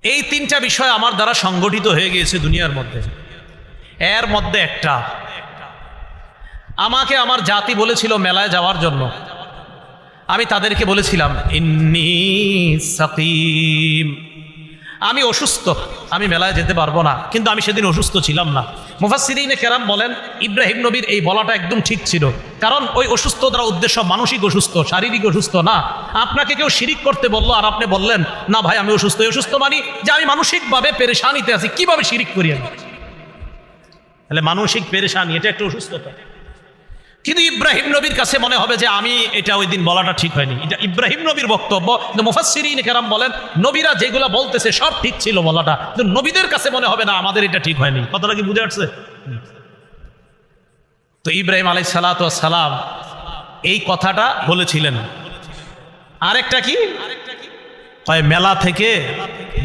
এই তিনটা বিষয় আমার দ্বারা সংগঠিত হয়ে গিয়েছে দুনিয়ার মধ্যে। এর মধ্যে একটা, আমাকে আমার জাতি বলেছিল মেলায় যাওয়ার জন্য, আমি তাদেরকে বলেছিলাম ইন্নী সাকিম, আমি অসুস্থ, আমি মেলায় যেতে পারবো না। কিন্তু আমি সেদিন অসুস্থ ছিলাম না। মুফাসসিরিনে কেরাম বলেন ইব্রাহিম নবীর এই বলাটা একদম ঠিক ছিল, কারণ ওই অসুস্থতার উদ্দেশ্য মানসিক অসুস্থ, শারীরিক অসুস্থ না। আপনাকে কেউ শিরিক করতে বললো আর আপনি বললেন না ভাই আমি অসুস্থ, অসুস্থ মানে যে আমি মানসিকভাবে পেরেশানিতে আছি, কিভাবে শিরিক করি আমি? তাহলে মানসিক পেরেশানি এটা একটা অসুস্থতা। কিন্তু ইব্রাহিম নবীর কাছে মনে হবে যে আমি এটা ওই দিন বলাটা ঠিক হয়নি, এটা ইব্রাহিম নবীর বক্তব্য। কিন্তু মুফাসসিরিন কেরাম বলেন নবীরা যেগুলো বলতেছে সব ঠিক ছিল বলাটা, কিন্তু নবীদের কাছে মনে হবে না আমাদের এটা ঠিক হয়নি। কথাটা কি বুঝে আসছে? তো ইব্রাহিম আলাইহিস সালাতু ওয়াস সালাম এই কথাটা বলেছিলেন। আরেকটা কি, কয় মেলা থেকে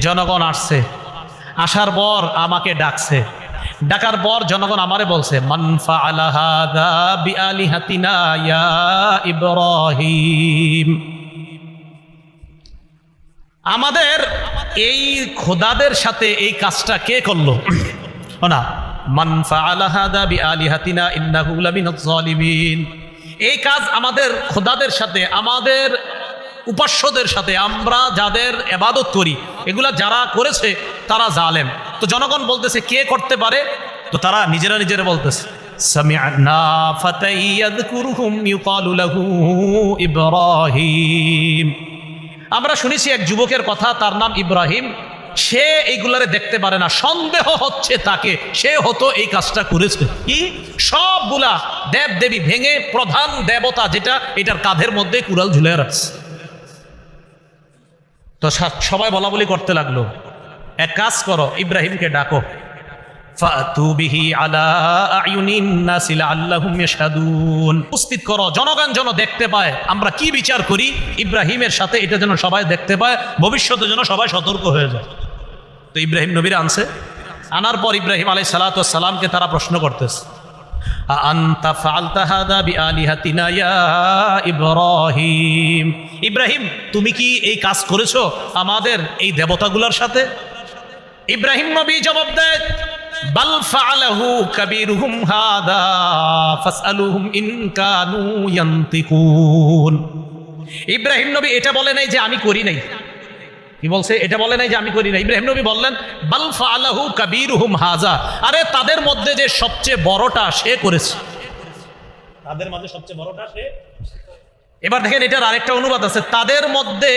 জনগণ আসছে, আসার পর আমাকে ডাকছে, ডাকার পর জনগণ আমারে বলছে মান ফাআলা হাযা বিআলিহাতিনা ইয়া ইব্রাহিম, আমাদের এই খোদাদের সাথে এই কাজটা কে করলো? না, মান ফাআলা হাযা বিআলিহাতিনা ইন্নাহু লামিনাজ জালিমিন, এই কাজ আমাদের খোদাদের সাথে, আমাদের উপাস্যদের সাথে, আমরা যাদের ইবাদত করি এগুলা যারা করেছে তারা জালেম। তো জনগণ বলতেছে কে করতে পারে? তো তারা নিজেরা নিজেরা বলতেছে সামি'না ফাতাই ইয়াযকুরুহুম ইউকালু লাহু ইব্রাহিম, আমরা শুনেছি এক যুবকের কথা, তার নাম ইব্রাহিম, সে এইগুলারে দেখতে পারে না, সন্দেহ হচ্ছে তাকে, সে হতো এই কাজটা করেছে। কি সবগুলা দেব দেবী ভেঙে প্রধান দেবতা যেটা, এটার কাঁধের মধ্যে কুড়াল ঝুলে রাখছে। তো সবাই বলা বলি করতে লাগলো, এক কাজ করো, ইব্রাহিমকে ডাকো, ফাতু বিহি আলা আয়ুনিন নাসি লাআল্লাহুম ইয়াশহাদুন, উপস্থিত করো, জনগণ যেন দেখতে পায় আমরা কি বিচার করি ইব্রাহিমের সাথে, এটা যেন সবাই দেখতে পায়, ভবিষ্যতে যেন সবাই সতর্ক হয়ে যায়। তো ইব্রাহিম নবীর আনছে, আনার পর ইব্রাহিম আলাইহিস সালাতু ওয়াস সালামকে তারা প্রশ্ন করতেছে আনতা ফাআলতা হাযা বিআলিহাতিনা ইয়া ইব্রাহিম, ইব্রাহিম তুমি কি এই কাজ করেছো আমাদের এই দেবতাগুলোর সাথে? ইব্রাহিম নবী জবাব দেয় বাল ফাআলাহু কাবীরুহুম হাযা ফাসআলুহুম ইন কানু ইয়ানতিকুন, ইব্রাহিম নবী এটা বলে নাই যে আমি করি নাই। কি বলছে? এটা বলে নাই যে আমি করি না। ইব্রাহিম নবী বললেন বাল ফাআলাহু কাবীরুহুম হাযা, আরে তাদের মধ্যে যে সবচেয়ে বড়টা সে করেছে, তাদের মধ্যে সবচেয়ে বড়টা সে। এবার দেখেন এটার আরেকটা অনুবাদ আছে, তাদের মধ্যে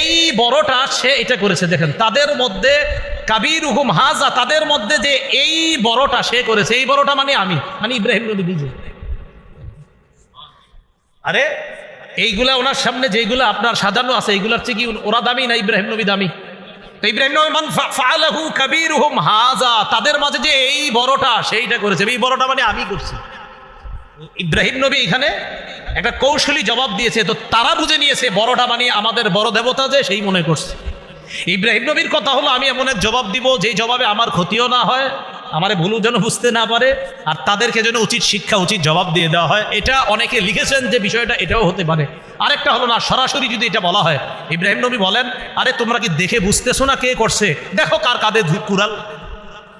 এই বড়টা সে এটা করেছে। দেখেন তাদের মধ্যে কাবীরুহুম হাযা, তাদের মধ্যে যে এই বড়টা সে করেছে, এই বড়টা মানে আমি, মানে ইব্রাহিম নবী নিজে। আরে এইগুলা ওনার সামনে যেগুলো আপনার সাজানো আছে এইগুলার চেয়ে কি ওরা দামি না ইব্রাহিম নবী দামি? তো ইব্রাহিম নবী মান ফাআলাহু কাবীরুহুম হাযা, তাদের মাঝে যে এই বড়টা সেইটা করেছে, এই বড়টা মানে আমি করছি। ইব্রাহিম নবী এখানে একটা কৌশলী জবাব দিয়েছে, তো তারা বুঝে নিয়েছে বড়টা বানিয়ে আমাদের বড় দেবতা যে সেই মনে করছে। ইব্রাহিম নবীর কথা হলো আমি এমন এক জবাব দিব যেই জবাবে আমার ক্ষতিও না হয়, আমারে ভুলও যেন বুঝতে না পারে, আর তাদেরকে যেন উচিত শিক্ষা উচিত জবাব দিয়ে দেওয়া হয়। এটা অনেকে লিখেছেন যে বিষয়টা এটাও হতে পারে। আরেকটা হলো না, সরাসরি যদি এটা বলা হয়, ইব্রাহিম নবী বলেন আরে তোমরা কি দেখে বুঝতেছো না কে করছে, দেখো কার কাঁধে কুড়াল,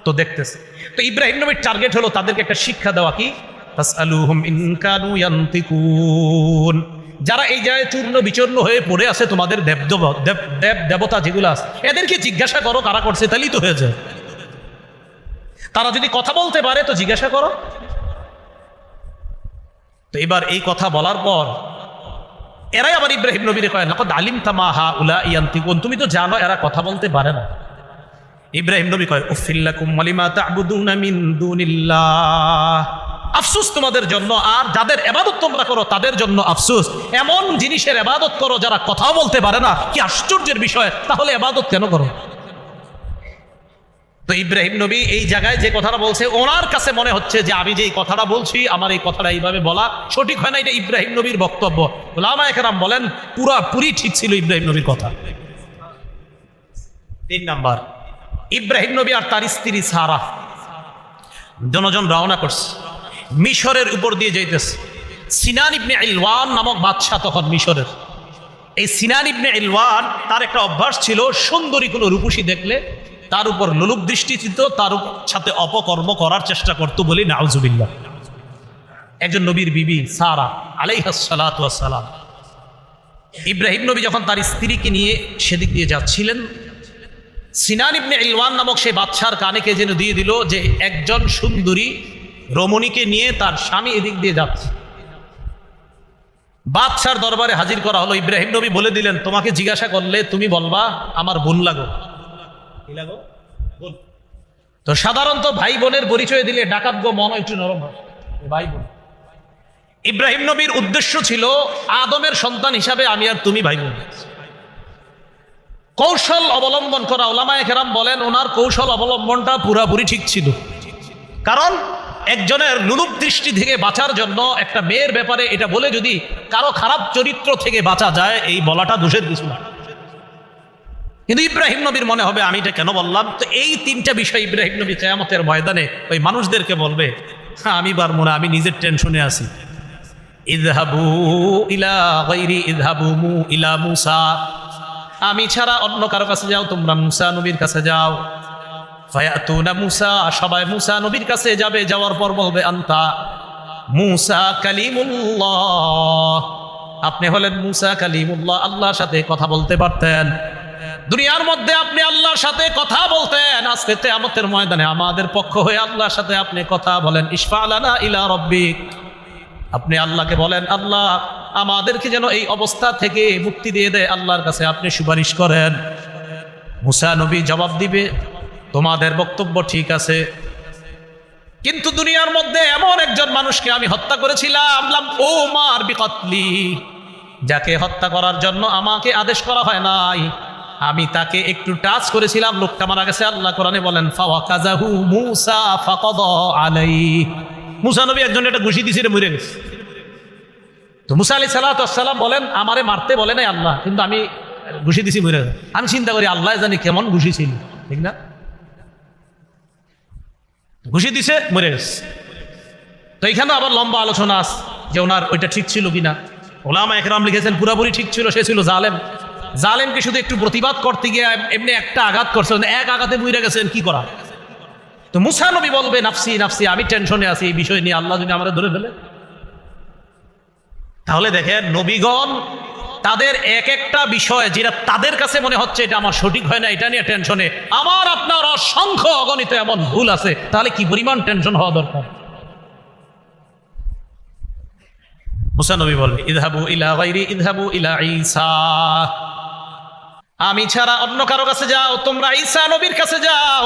তো দেখতেছে। তো ইব্রাহিম নবীর টার্গেট হলো তাদেরকে একটা শিক্ষা দেওয়া, কি ফাসআলুহুম ইন কানু ইয়ানতিকুন, যারা এই জায়গায় চূর্ণ বিচূর্ণ হয়ে পড়ে আছে তোমাদের দেবতা যেগুলো আছে এদেরকে জিজ্ঞাসা করো কারা করছে, তাহলেই তো হয়ে যায়। তারা যদি কথা বলতে পারে তো জিজ্ঞাসা করো। তো এবার এই কথা বলার পর এরাই আবার ইব্রাহিম নবীরে কয় লাকাদ আলিমতা মা হাউলা ইয়ানতিকুন, তুমি তো জানো এরা কথা বলতে পারে না। ইব্রাহিম নবী কয় উফিল লাকুম ওয়ালিমা তা'বুদুনা মিন দুনিল্লাহ, আফসোস তোমাদের জন্য, আর যাদের ইবাদত তোমরা করো তাদের জন্য আফসোস। এমন জিনিসের ইবাদত করো যারা কথাও বলতে পারে না, কি আশ্চর্যের বিষয়, তাহলে ইবাদত কেন করো? তো ইব্রাহিম নবী এই জায়গায় যে কথাটা বলছে ওনার কাছে মনে হচ্ছে যে আমি যে এই কথাটা বলছি আমার এই কথাটা এইভাবে বলা সঠিক হয় না, এটা ইব্রাহিম নবীর বক্তব্য। উলামায়ে কেরাম বলেন পুরাপুরি ঠিক ছিল ইব্রাহিম নবীর কথা। 3 নাম্বার, ইব্রাহিম নবী আর তার স্ত্রী সারা দুজন রওনা করছে, মিশরের উপর দিয়ে যাইতেছে। সিনান ইবনে ইলওয়ান নামক বাদশাহ তখন মিশরের। এই সিনান ইবনে ইলওয়ান তার একটা অভ্যাস ছিল, সুন্দরী কোনো রূপসী দেখলে তার উপর লোলুপ দৃষ্টি ছিল, তার সাথে অপকর্ম করার চেষ্টা করতো বলি নাউজুবিল্লাহ। একজন নবীর বিবি সারা আলাইহাস সালাতু ওয়াস সালাম, ইব্রাহিম নবী যখন তার স্ত্রীকে নিয়ে সেদিক দিয়ে যাচ্ছিলেন, সিনান ইবনে ইলওয়ান নামক সেই বাদশার কানে কে যেন দিয়ে দিল যে একজন সুন্দরী রমণীকে নিয়ে তার স্বামী এদিক দিয়ে যাচ্ছে। বাদশার দরবারে হাজির করা হলো। ইব্রাহিম নবী বলে দিলেন তোমাকে জিজ্ঞাসা করলে তুমি বলবা আমার বোন লাগো। কি লাগো? বোন। তো সাধারণত ভাই বোনের পরিচয় দিলে ডাকাত গো মন একটু নরম হয়, ভাই বোন। ইব্রাহিম নবীর উদ্দেশ্য ছিল আদমের সন্তান হিসাবে আমি আর তুমি ভাই বোন। কৌশল অবলম্বন করা, উলামায়ে কেরাম বলেন ওনার কৌশল অবলম্বনটা পুরাপুরি ঠিক ছিল। কারণ একজনের লুলুপ দৃষ্টি থেকে বাঁচার জন্য একটা মেয়ের ব্যাপারে এটা বলে যদি কারো খারাপ চরিত্র থেকে বাঁচা যায়, এই বলাটা দোষের কিছু না। কিন্তু ইব্রাহিম নবীর মনে হবে আমি এটা কেন বললাম। তো এই 3টা বিষয় ইব্রাহিম নবী কিয়ামতের ময়দানে ওই মানুষদেরকে বলবে, হ্যাঁ আমি পারবো না, আমি নিজের টেনশনে আছি। ইযহাবু ইলা গায়রি ইযহাবু ইলা মূসা, আমি ছাড়া অন্য কারো কাছে যাও, তোমরা মূসা নবীর কাছে যাও। ফায়াতুনা মূসা, সবাই মূসা নবীর কাছে যাবে, যাওয়ার পর বলবে আনতা মূসা কালিমুল্লাহ, আপনি হলেন মূসা কালিমুল্লাহ, আল্লাহর সাথে কথা বলতে পারতেন। দুনিয়ার মধ্যে আপনি আল্লাহর সাথে কথা বলতেন, আজকে কিয়ামতের ময়দানে আমাদের পক্ষ হয়ে আল্লাহর সাথে আপনি কথা বলেন। ইশফা লানা ইলা রাব্বিক, আপনি আল্লাহকে বলেন আল্লাহ আমাদেরকে যেন এই অবস্থা থেকে মুক্তি দিয়ে দেয়, আল্লাহর কাছে আপনি সুপারিশ করেন। মূসা নবী জবাব দিবে তোমাদের বক্তব্য ঠিক আছে, কিন্তু দুনিয়ার মধ্যে এমন একজন মানুষকে আমি হত্যা করেছিলাম, ও মার বিকতলি, যাকে হত্যা করার জন্য আমাকে আদেশ করা হয় নাই, আমি তাকে একটু টাচ করেছিলাম, লোকটা মারা গেছে। আল্লাহ কোরআনে বলেন ফাওয়াকাযাহু মূসা ফাকাদা আলাইহি, মূসা নবী একজন এটা ঘুষি দিয়েছে, মরে গেছে। তো মূসা আলাইহিস সালাতু ওয়াস সালাম বলেন আমারে মারতে বলে নাই আল্লাহ, কিন্তু আমি ঘুষি দিছি, মরে গেছে। আমি চিন্তা করি আল্লাহ জানি কেমন ঘুষি ছিল, ঠিক না? ঘুষি দিছে, মরে গেছে। তো এখানে আবার লম্বা আলোচনা আছে যে ওনার ওইটা ঠিক ছিল কিনা। উলামায়ে কেরাম লিখেছেন পুরাপুরি ঠিক ছিল, সে ছিল জালেম। জালেমকে শুধু একটু প্রতিবাদ করতে গিয়ে এমনি একটা আঘাত করছেন, এক আঘাতে মরে গেছেন, কি করা? তো মূসা নবী বলবে নাফসি নাফসি, আমি টেনশনে আছি এই বিষয় নিয়ে, আল্লাহ যদি আমরা ধরে ফেলে। তাহলে দেখেন নবীগণ তাদের এক একটা বিষয় যেটা তাদের কাছে মনে হচ্ছে এটা আমার সঠিক হয় না, এটা নিয়ে টেনশনে। আমার আপনার অসংখ্য অগণিত এমন ভুল আছে, তাহলে কি পরিমাণ টেনশন হওয়া দরকার। মূসা নবী বলবে ইযহাবু ইলা গায়রি ইযহাবু ইলা ঈসা, আমি ছাড়া অন্য কারো কাছে যাও, তোমরা ঈসা নবীর কাছে যাও।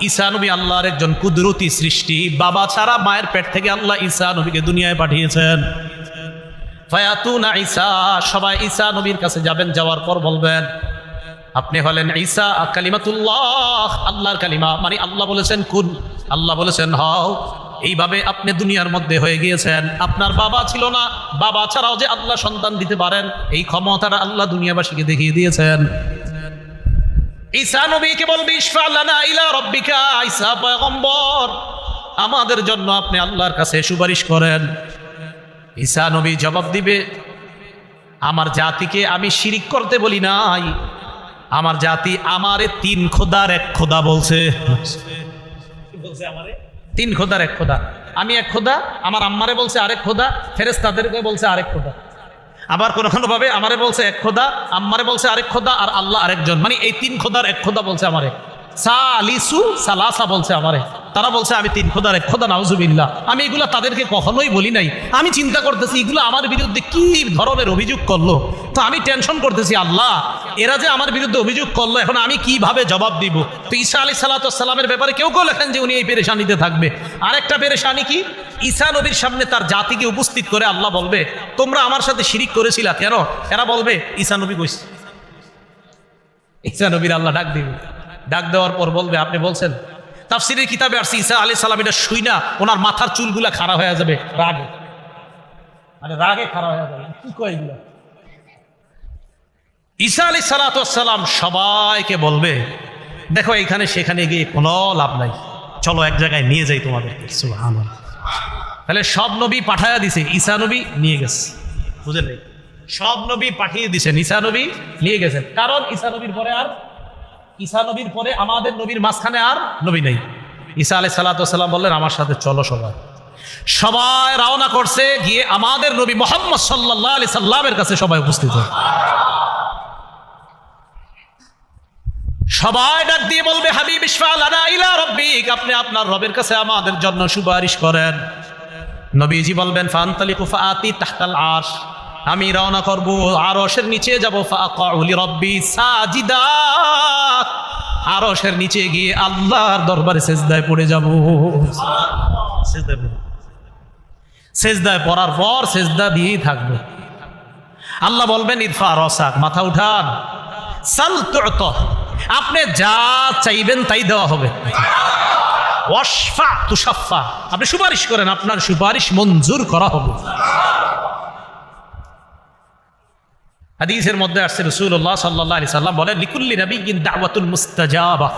ঈসা নবী আল্লাহর একজন কুদরতি সৃষ্টি, বাবা ছাড়া মায়ের পেট থেকে আল্লাহ ঈসা নবীকে দুনিয়ায় পাঠিয়েছেন। ফায়াতুনা ঈসা, সবাই ঈসা নবীর কাছে যাবেন, যাওয়ার পর বলবেন আপনি হলেন ঈসা কালিমাতুল্লাহ, আল্লাহর কালিমা, মানে আল্লাহ বলেছেন কুন, আল্লাহ বলেছেন হও। এইভাবে আপনি দুনিয়ার মধ্যে হয়ে গিয়েছেন। আপনার বাবা ছিল না, বাবা ছাড়াও যে আল্লাহ সন্তান দিতে পারেন এই ক্ষমতাটা আল্লাহ দুনিয়াবাসীকে দেখিয়ে দিয়েছেন। ঈসা নবীকে বলবে ইশফা লানা ইলা রাব্বিকা, ঈসা পয়গম্বর আমাদের জন্য আপনি আল্লাহর কাছে সুপারিশ করেন। ঈসা নবী জবাব দিবে, আমার জাতিকে আমি শিরিক করতে বলি নাই, আমার জাতি আমারে তিন খোদার এক খোদা বলছে। তিন খোদার এক খোদা, আমি এক খোদা, আমার আম্মারে বলছে আরেক খোদা, ফেরেশতাদেরকে বলছে আরেক খোদা। আবার কোনো কোনো ভাবে আমারে বলছে এক খোদা, আম্মারে বলছে আরেক খোদা, আর আল্লাহ আরেকজন। মানে এই তিন খোদার এক খোদা বলছে আমারে। সালিসু সালাসা বলছে আমারে। তারা বলছে আমি তিন খোদার এক খোদা, নাউজুবিল্লাহ। আমি এগুলো তাদেরকে কখনোই বলি নাই। আমি চিন্তা করতেছি এগুলো আমার বিরুদ্ধে কি ধরনের অভিযোগ করলো, তো আমি টেনশন করতেছি আল্লাহ এরা যে আমার বিরুদ্ধে অভিযোগ করলো, এখন আমি কিভাবে জবাব দিব। তো ঈসা আলাইহিস সালামের ব্যাপারে কেউ কেউ লেখেন যে উনি এই পেরেশানিতে থাকবে। আরেকটা পেরেশানি কি, ঈসা নবীর সামনে তার জাতিকে উপস্থিত করে আল্লাহ বলবে তোমরা আমার সাথে শিরিক করেছিলা কেন? এরা বলবে ঈসা নবী কইছে। ঈসা নবীর আল্লাহ ডাক দিবে, ডাক দেওয়ার পর বলবে আপনি বলছেন। তাফসীরের কিতাবে আসছে ঈসা আলাইহিস সালাম এটা শুই না ওনার মাথার চুলগুলা খাড়া হয়ে যাবে রাগে, মানে রাগে খাড়া হয়ে যাবে। কি কয় এগুলা? ঈসা আলাইহিস সালাম সবাইকে বলবে দেখো এখানে সেখানে গিয়ে কোনো লাভ নাই, চলো এক জায়গায় নিয়ে যাই তোমাদের। সুবহানাল্লাহ। তাহলে সব নবী পাঠায়া দিছে, ঈসা নবী নিয়ে গেছে। বুঝলেন? সব নবী পাঠিয়ে দিছেন, ঈসা নবী নিয়ে গেছেন। কারণ ঈসা নবীর পরে আমাদের নবীর মাঝখানে আর নবী নেই। ঈসা আলাইহিস সালাম বললেন আমার সাথে চলো। সবাই রওনা করছে, গিয়ে আমাদের নবী মুহাম্মদ সাল্লাল্লাহু আলাইহি সাল্লামের কাছে সবাই উপস্থিত হয়। সবাই ডাক দিয়ে বলবে হাবিব ইশফা লানা ইলা রাব্বিক, আপনি আপনার রবের কাছে আমাদের জন্য সুপারিশ করেন। নবীজি বলবেন ফান্তালিকু ফাআতি তাহতাল আরশ, আমি রওনা করব আরশের নিচে যাব। ফাআকাউ লিরাব্বি সাজিদা, আরশের নিচে গিয়ে আল্লাহর দরবারে সিজদায় পড়ে যাব। সিজদায় পড়ার পর সিজদা দিয়েই থাকবো। আল্লাহ বলবেন ইরফা রাসাক, মাথা উঠান। সাল তু'তা, আপনি যা চাইবেন তাই দেওয়া হবে। ওয়াশফা তুশাফা, আপনি সুপারিশ করেন, আপনার সুপারিশ মঞ্জুর করা হবে। হাদিসের মধ্যে আসছে রাসূলুল্লাহ সাল্লাল্লাহু আলাইহি সাল্লাম বলেন লিকুল্লি নাবিয়্যিন দাওয়াতুন মুস্তাজাবা,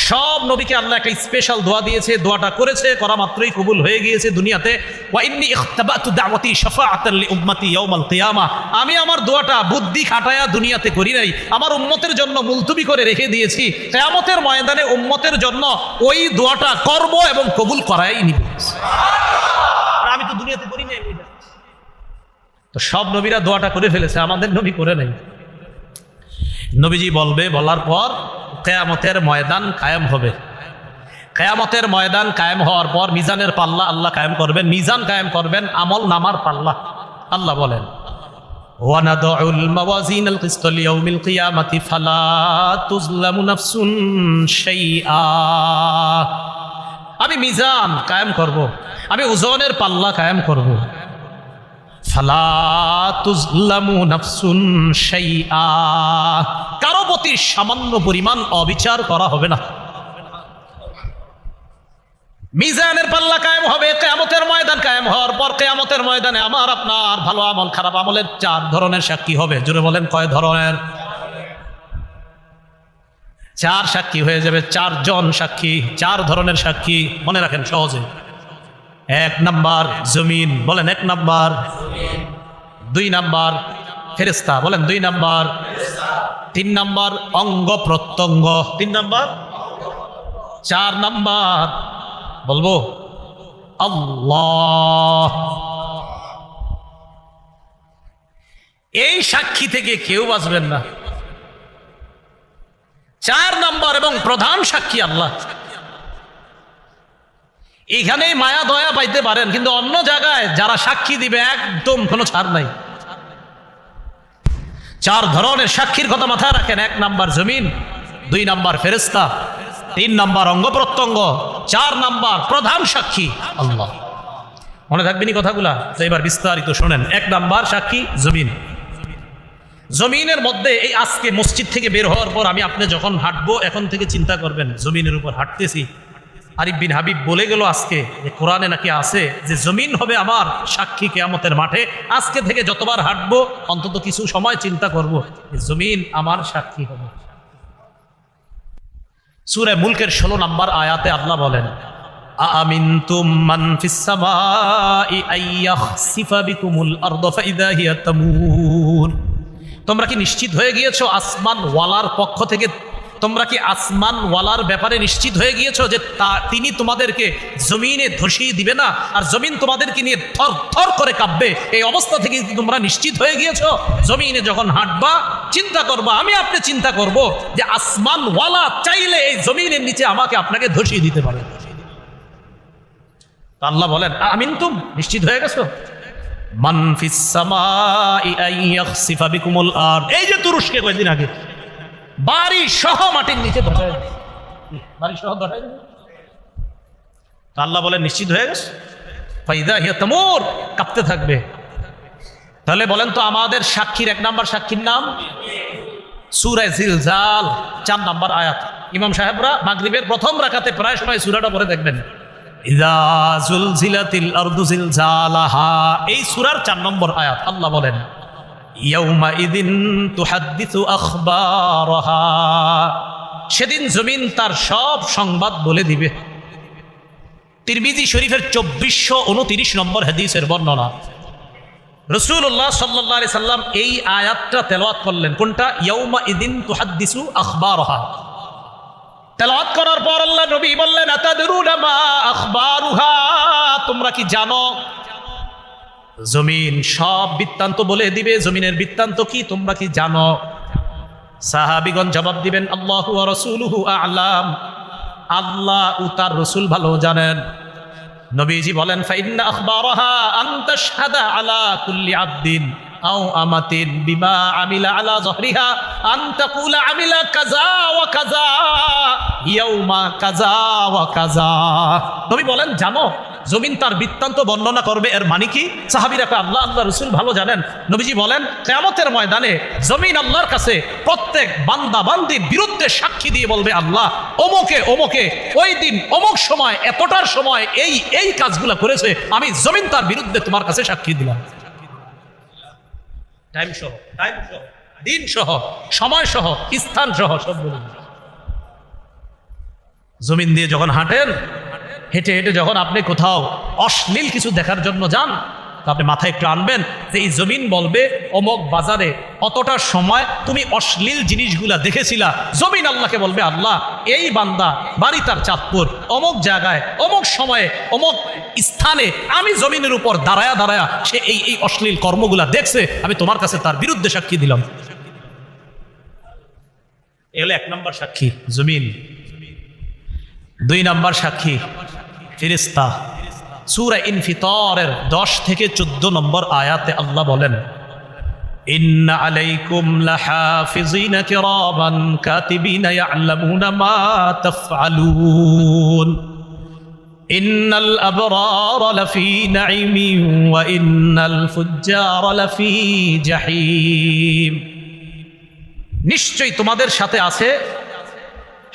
সব নবীকে আল্লাহ একটা স্পেশাল দোয়া দিয়েছে, দোয়াটা করেছে, করা মাত্রই কবুল হয়ে গিয়েছে দুনিয়াতে। ওয়া ইন্নী ইখতাবাতু দাওয়াতি শাফাআতান লিউম্মতি ইয়াউমাল কিয়ামা, আমি আমার দোয়াটা বুদ্ধি খাটায়া দুনিয়াতে করি নাই, আমার উম্মতের জন্য মুলতবি করে রেখে দিয়েছি। কিয়ামতের ময়দানে উম্মতের জন্য ওই দোয়াটা করব এবং কবুল করাই নিব। আমি তো দুনিয়াতে করি নাই। তো সব নবীরা দোয়াটা করে ফেলেছে, আমাদের নবী করে নাই। নবীজি বলবে, বলার পর কিয়ামতের ময়দান কায়েম হবে। কিয়ামতের ময়দান কায়েম হওয়ার পর মিজানের পাল্লা আল্লাহ কায়েম করবেন, মিজান কায়েম করবেন, আমল নামার পাল্লা। আল্লাহ বলেন ওয়ানাদউল মাওয়াজিনাল কিসত লিয়াউমিল কিয়ামাতি ফালা তুজলামু নাফসুন শাইআ, আমি মিজান কায়েম করব, আমি ওজনের পাল্লা কায়েম করব। ফালা তুজলামু নাফসুন শাইআ, কারো প্রতি সামান্য পরিমাণ অবিচার করা হবে না। মিজানের পাল্লা কায়েম হবে, কিয়ামতের ময়দান কায়েম হওয়ার পর কিয়ামতের ময়দানে আমার আপনার ভালো আমল খারাপ আমলের 4 ধরনের সাক্ষী হবে। জোরে বলেন কয় ধরনের? 4 সাক্ষী হয়ে যাবে, 4 জন সাক্ষী, 4 ধরনের সাক্ষী। মনে রাখেন সহজে। 1 নাম্বার জমিন, বলেন 1 নাম্বার। 2 নাম্বার ফেরেশতা, বলেন 2 নাম্বার। 3 নাম্বার অঙ্গ প্রত্যঙ্গ, 3 নাম্বার। 4 নাম্বার বলবো আল্লাহ। এই সাক্ষী থেকে কেউ বাঁচবেন না। 4 নাম্বার এবং প্রধান সাক্ষী আল্লাহ। এখানে মায়া দয়া পাইতে পারেন, কিন্তু অন্য জায়গায় যারা সাক্ষী দিবে একদম কোনো ছাড় নাই। 4 ধরনের সাক্ষীর কথা মাথায় রাখেন। 1 নাম্বার জমিন, 2 নাম্বার ফেরেশতা, 3 নাম্বার অঙ্গ প্রত্যঙ্গ, 4 নাম্বার প্রধান সাক্ষী আল্লাহ। মনে থাকবেনি কথাগুলা? তো এবার বিস্তারিত শোনেন। 1 নাম্বার সাক্ষী জমিন। জমিনের মধ্যে এই আজকে মসজিদ থেকে বের হওয়ার পর আমি আপনি যখন হাঁটবো, এখন থেকে চিন্তা করবেন জমিনের উপর হাঁটতেছি, আরিফ বিন হাবিব বলে গেল আজকে যে কোরআনে নাকি আছে যে জমিন হবে আমার সাক্ষী কিয়ামতের মাঠে। আজকে থেকে যতবার হাঁটবো অন্তত কিছু সময় চিন্তা করব যে জমিন আমার সাক্ষী হবে। সূরা মুলকের 16 নম্বর আয়াতে আল্লাহ বলেন, আমিনতুম মান ফিস সামাই আইয়াখসিফা বিকুমুল আরদ ফাইদা হিয়া তামুর। তোমরা কি নিশ্চিত হয়ে গিয়েছো আসমান ওয়ালার পক্ষ থেকে? তোমরা কি আসমান ওয়ালার ব্যাপারে নিশ্চিত হয়ে গিয়েছো যে তিনি তোমাদেরকে জমিনে ধসিয়ে দিবে না, আর জমিন তোমাদেরকে নিয়ে থর থর করে কাঁপবে? এই অবস্থা থেকে তোমরা নিশ্চিত হয়ে গিয়েছো? জমিনে যখন হাঁটবা চিন্তা করবা, আমি আপনি চিন্তা করব যে আসমান ওয়ালা চাইলে এই জমিনের নিচে আমাকে আপনাকে ধসিয়ে দিতে পারে। আল্লাহ বলেন, আমিনতুম, নিশ্চিত হয়ে গেছো? মান ফিস সামাই আইয়াখসিফা বিকুমুল আরদ, এই যে তুরস্কে কয়েকদিন আগে বাড়ি সহ মাটির নিচে ধসায়, বাড়ি সহ ধসায়। আল্লাহ বলেন নিশ্চিত হয়ে গেছে, ফাইদা হিয়া তামুর, কাঁপতে থাকবে। তাহলে বলেন তো আমাদের সাক্ষীর 1 নম্বর সাক্ষীর নাম সূরা জিলজাল 4 নম্বর আয়াত। ইমাম সাহেবরা মাগরিবের প্রথম রাকাতে প্রায় সময় সূরাটা পড়ে দেখবেন, ইযা যুলজিলাতিল আরদু জিলজালাহা, এই সূরার 4 নম্বর আয়াত। আল্লাহ বলেন ইয়াউমা ইদিন তুহাদ্দিসু আখবারাহা, সেদিন জমিন তার সব সংবাদ বলে দিবে। তিরমিজি শরীফের 2429 নম্বর হাদিসের বর্ণনা। রাসূলুল্লাহ সাল্লাল্লাহু আলাইহি সাল্লাম এই আয়াতটা তেলাওয়াত করলেন। কোনটা? ইয়াউমা ইদিন তুহাদ্দিসু আখবারাহা। তেলাওয়াত করার পর আল্লাহ নবী বললেন, আতাদরুনা মা আখবারুহা, তোমরা কি জানো জমিন সব বৃত্তান্ত বলে দিবে? জমিনের বৃত্তান্ত কি তোমরা কি জানো? সাহাবীগণ জবাব দিবেন, আল্লাহু ওয়া রাসূলুহু আ'লাম, আল্লাহ ও তার রাসূল ভালো জানেন। নবীজি বলেন, ফাইন্না আখবারাহা আন তাশহাদা আলা কুল্লি আবদিন আও আমাতিন বিমা আমিলা আলা যহরিহা আন তাকুলা আমিলা কাযা ওয়া কাযা ইয়াউমা কাযা ওয়া কাযা। নবী বলেন, জানো জমিন তার বৃত্তান্ত বর্ণনা করবে, এর মানে কি? সাহাবীরা কয়, আল্লাহ রাসূল ভালো জানেন। নবীজি বলেন, কিয়ামতের ময়দানে জমিন আল্লাহর কাছে প্রত্যেক বান্দা বান্দির বিরুদ্ধে সাক্ষী দিয়ে বলবে, আল্লাহ অমুকে অমুকে ওই দিন অমুক সময় এতটার সময় এই এই কাজগুলো করেছে, আমি জমিন তার বিরুদ্ধে তোমার কাছে সাক্ষী দিলাম। টাইম সহ, দিন সহ, সময় সহ, স্থান সহ সব বলে। জমিন দিয়ে যখন হাঁটেন, হেঁটে হেঁটে যখন আপনি কোথাও অশ্লীল কিছু দেখার জন্য যান, তো আপনি মাথায় একটু আনবেন যে এই জমিন বলবে অমুক বাজারে অতটার সময় তুমি অশ্লীল জিনিসগুলা দেখেছিলা। জমিন আল্লাহকে বলবে, আল্লাহ এই বান্দা বাড়ি তার চাঁদপুর অমুক জায়গায় অমুক সময়ে অমুক স্থানে আমি জমিনের উপর দাঁড়ায়া দাঁড়ায়া সে এই এই অশ্লীল কর্মগুলা দেখছে, আমি তোমার কাছে তার বিরুদ্ধে সাক্ষী দিলাম। এ হলো 1 নম্বর সাক্ষী জমিন। 2 নম্বর সাক্ষী ফেরেশতা। সূরা ইনফিতারের 10 থেকে 14 নম্বর আয়াতে আল্লাহ বলেন, ইন্না আলাইকুম লাহাফিজিনা কিরামান কাতিবিনা ইয়ালামুনা মা তাফআলুন ইন্নাল আবরারা লাফি নাঈমিন ওয়া ইন্নাল ফুজ্জারা লাফি জাহিম। নিশ্চয়ই তোমাদের সাথে আছে